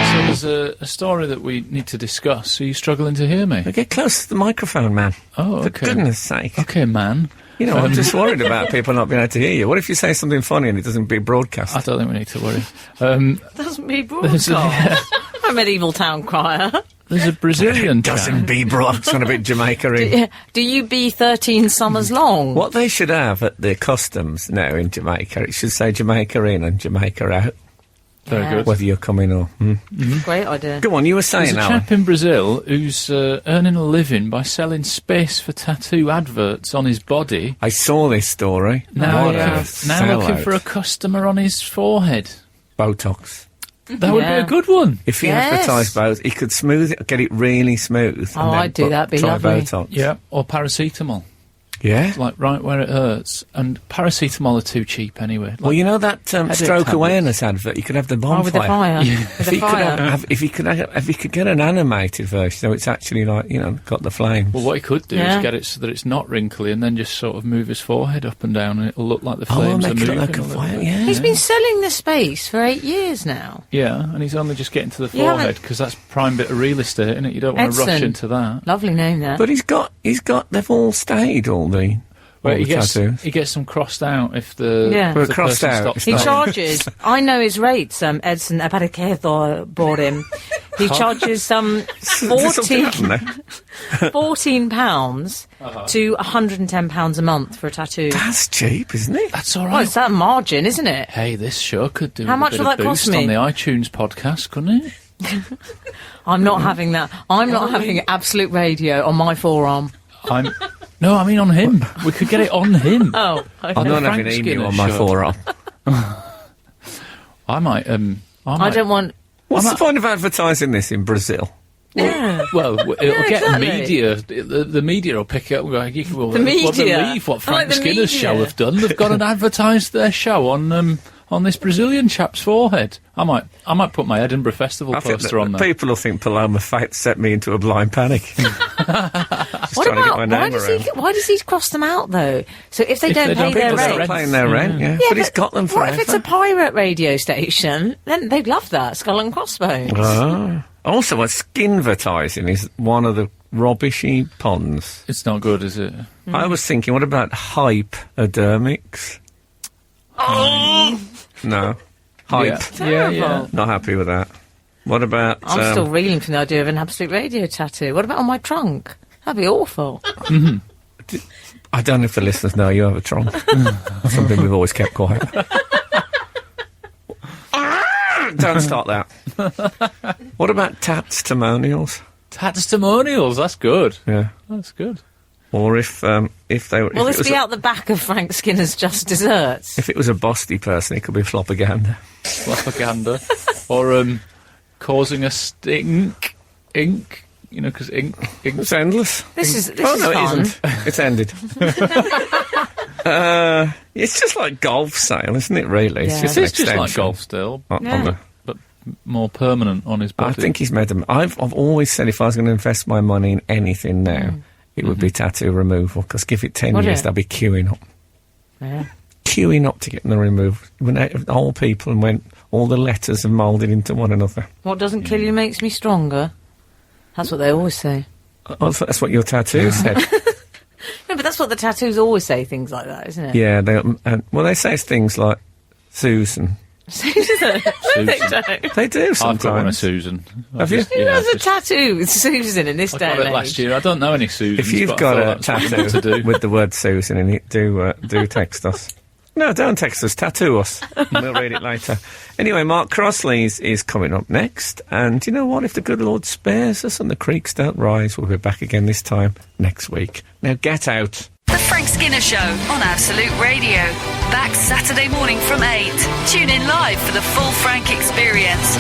[SPEAKER 4] So there's a story that we need to discuss. Are you struggling to hear me?
[SPEAKER 2] Get close to the microphone, man.
[SPEAKER 4] Oh, okay.
[SPEAKER 2] For goodness sake.
[SPEAKER 4] Okay, man.
[SPEAKER 2] You know, I'm just worried about people not being able to hear you. What if you say something funny and it doesn't be broadcast?
[SPEAKER 4] I don't think we need to worry.
[SPEAKER 3] Doesn't be broadcast. A medieval town crier.
[SPEAKER 4] There's a Brazilian
[SPEAKER 2] doesn't be broadcast on a bit Jamaica-y.
[SPEAKER 3] Do you be 13 summers long?
[SPEAKER 2] What they should have at the customs now in Jamaica, it should say Jamaica in and Jamaica out.
[SPEAKER 4] Very good.
[SPEAKER 2] Whether you're coming or...
[SPEAKER 3] Great idea.
[SPEAKER 2] Go on, you were saying,
[SPEAKER 4] There's a chap in Brazil who's earning a living by selling space for tattoo adverts on his body.
[SPEAKER 2] I saw this story.
[SPEAKER 4] Now looking for a customer on his forehead.
[SPEAKER 2] Botox.
[SPEAKER 4] That would be a good one.
[SPEAKER 2] If he advertised Botox, he could smooth it, get it really smooth.
[SPEAKER 3] Oh, I'd do that, be lovely.
[SPEAKER 2] Botox.
[SPEAKER 4] Yeah, or paracetamol.
[SPEAKER 2] Yeah?
[SPEAKER 4] Like right where it hurts. And paracetamol are too cheap anyway. Like,
[SPEAKER 2] well, you know that stroke awareness advert? You could have the bonfire.
[SPEAKER 3] Oh, with the fire.
[SPEAKER 2] Yeah.
[SPEAKER 3] With the fire.
[SPEAKER 2] If he could get an animated version, so it's actually like, got the flames.
[SPEAKER 4] Well, what he could do is get it so that it's not wrinkly and then just sort of move his forehead up and down and it'll look like the flames are moving.
[SPEAKER 2] Like a fire, yeah.
[SPEAKER 3] He's been selling the space for 8 years now.
[SPEAKER 4] Yeah, and he's only just getting to the forehead because that's prime bit of real estate, isn't it? You don't want to rush into that.
[SPEAKER 3] Lovely name there.
[SPEAKER 2] But they've all stayed, all the...
[SPEAKER 4] Well, he gets them crossed out if the
[SPEAKER 2] crossed out.
[SPEAKER 3] He charges. I know his rates. Edson Apariquedo bought him. He charges £14 to £110 a month for a tattoo.
[SPEAKER 2] That's cheap, isn't it?
[SPEAKER 4] That's all right.
[SPEAKER 3] Well, it's that margin, isn't it?
[SPEAKER 4] Hey, this show could do.
[SPEAKER 3] How much will that
[SPEAKER 4] cost
[SPEAKER 3] me
[SPEAKER 4] on the iTunes podcast, couldn't it?
[SPEAKER 3] I'm not having that. I'm not having Absolute Radio on my forearm.
[SPEAKER 4] No, I mean on him. We could get it on him.
[SPEAKER 3] Oh, okay.
[SPEAKER 2] I'm not having emu on my forearm.
[SPEAKER 4] I might.
[SPEAKER 3] I don't want.
[SPEAKER 2] What's the point of advertising this in Brazil?
[SPEAKER 4] Well, it'll get media. The media will pick it up and go, the media believe what Frank Skinner's show have done. They've gone and advertised their show on this Brazilian chap's forehead. I might put my Edinburgh Festival poster on there.
[SPEAKER 2] People will think Paloma Fate set me into a blind panic.
[SPEAKER 3] What about, why does he cross them out, though? So if they don't pay their rent...
[SPEAKER 2] People paying their rent, yeah. But he's got them forever.
[SPEAKER 3] What if it's a pirate radio station? Then they'd love that, Skull and Crossbones.
[SPEAKER 2] Also, skinvertising is one of the rubbishy ponds.
[SPEAKER 4] It's not good, is it?
[SPEAKER 2] I was thinking, what about hypodermics? No. Hype.
[SPEAKER 3] Yeah.
[SPEAKER 2] Not happy with that. What about...
[SPEAKER 3] I'm still reeling from the idea of an Absolute Radio tattoo. What about on my trunk? That'd be awful.
[SPEAKER 2] Mm-hmm. I don't know if the listeners know you have a trunk. Something we've always kept quiet. Don't start that. What about tatstimonials?
[SPEAKER 4] Tatstimonials, that's good.
[SPEAKER 2] Yeah.
[SPEAKER 4] That's good.
[SPEAKER 2] Or if they were...
[SPEAKER 3] Will this be out the back of Frank Skinner's Just Desserts?
[SPEAKER 2] If it was a Bosty person, it could be flopaganda.
[SPEAKER 4] Flopaganda. Or causing a stink. Ink. Because ink...
[SPEAKER 2] It's endless.
[SPEAKER 3] This is
[SPEAKER 2] fun.
[SPEAKER 3] It
[SPEAKER 2] isn't. It's ended. It's just like golf sale, isn't it, really?
[SPEAKER 3] Yeah.
[SPEAKER 2] It's
[SPEAKER 4] just like golf still. But more permanent on his body.
[SPEAKER 2] I think he's made them... I've always said if I was going to invest my money in anything now... It would be tattoo removal, because give it 10 years, they'll be queuing up.
[SPEAKER 3] Yeah.
[SPEAKER 2] queuing up to get them removed. When old people and went, all the letters have moulded into one another.
[SPEAKER 3] What doesn't kill you makes me stronger. That's what they always say.
[SPEAKER 2] Oh, that's what your tattoo said.
[SPEAKER 3] No, but that's what the tattoos always say, things like that, isn't it?
[SPEAKER 2] Yeah, they say things like Susan.
[SPEAKER 3] Susan? They don't.
[SPEAKER 2] They do sometimes.
[SPEAKER 4] I've got one of Susan.
[SPEAKER 2] Have you?
[SPEAKER 3] Who has a tattoo with Susan in this day and age?
[SPEAKER 4] I got it last year. I don't know any Susans.
[SPEAKER 2] If you've got a tattoo with the word Susan in it, do text us. No, don't text us. Tattoo us. We'll read it later. Anyway, Mark Crossley is coming up next. And you know what? If the good Lord spares us and the creeks don't rise, we'll be back again this time next week. Now get out.
[SPEAKER 1] The Frank Skinner Show on Absolute Radio. Back Saturday morning from 8. Tune in live for the full Frank experience.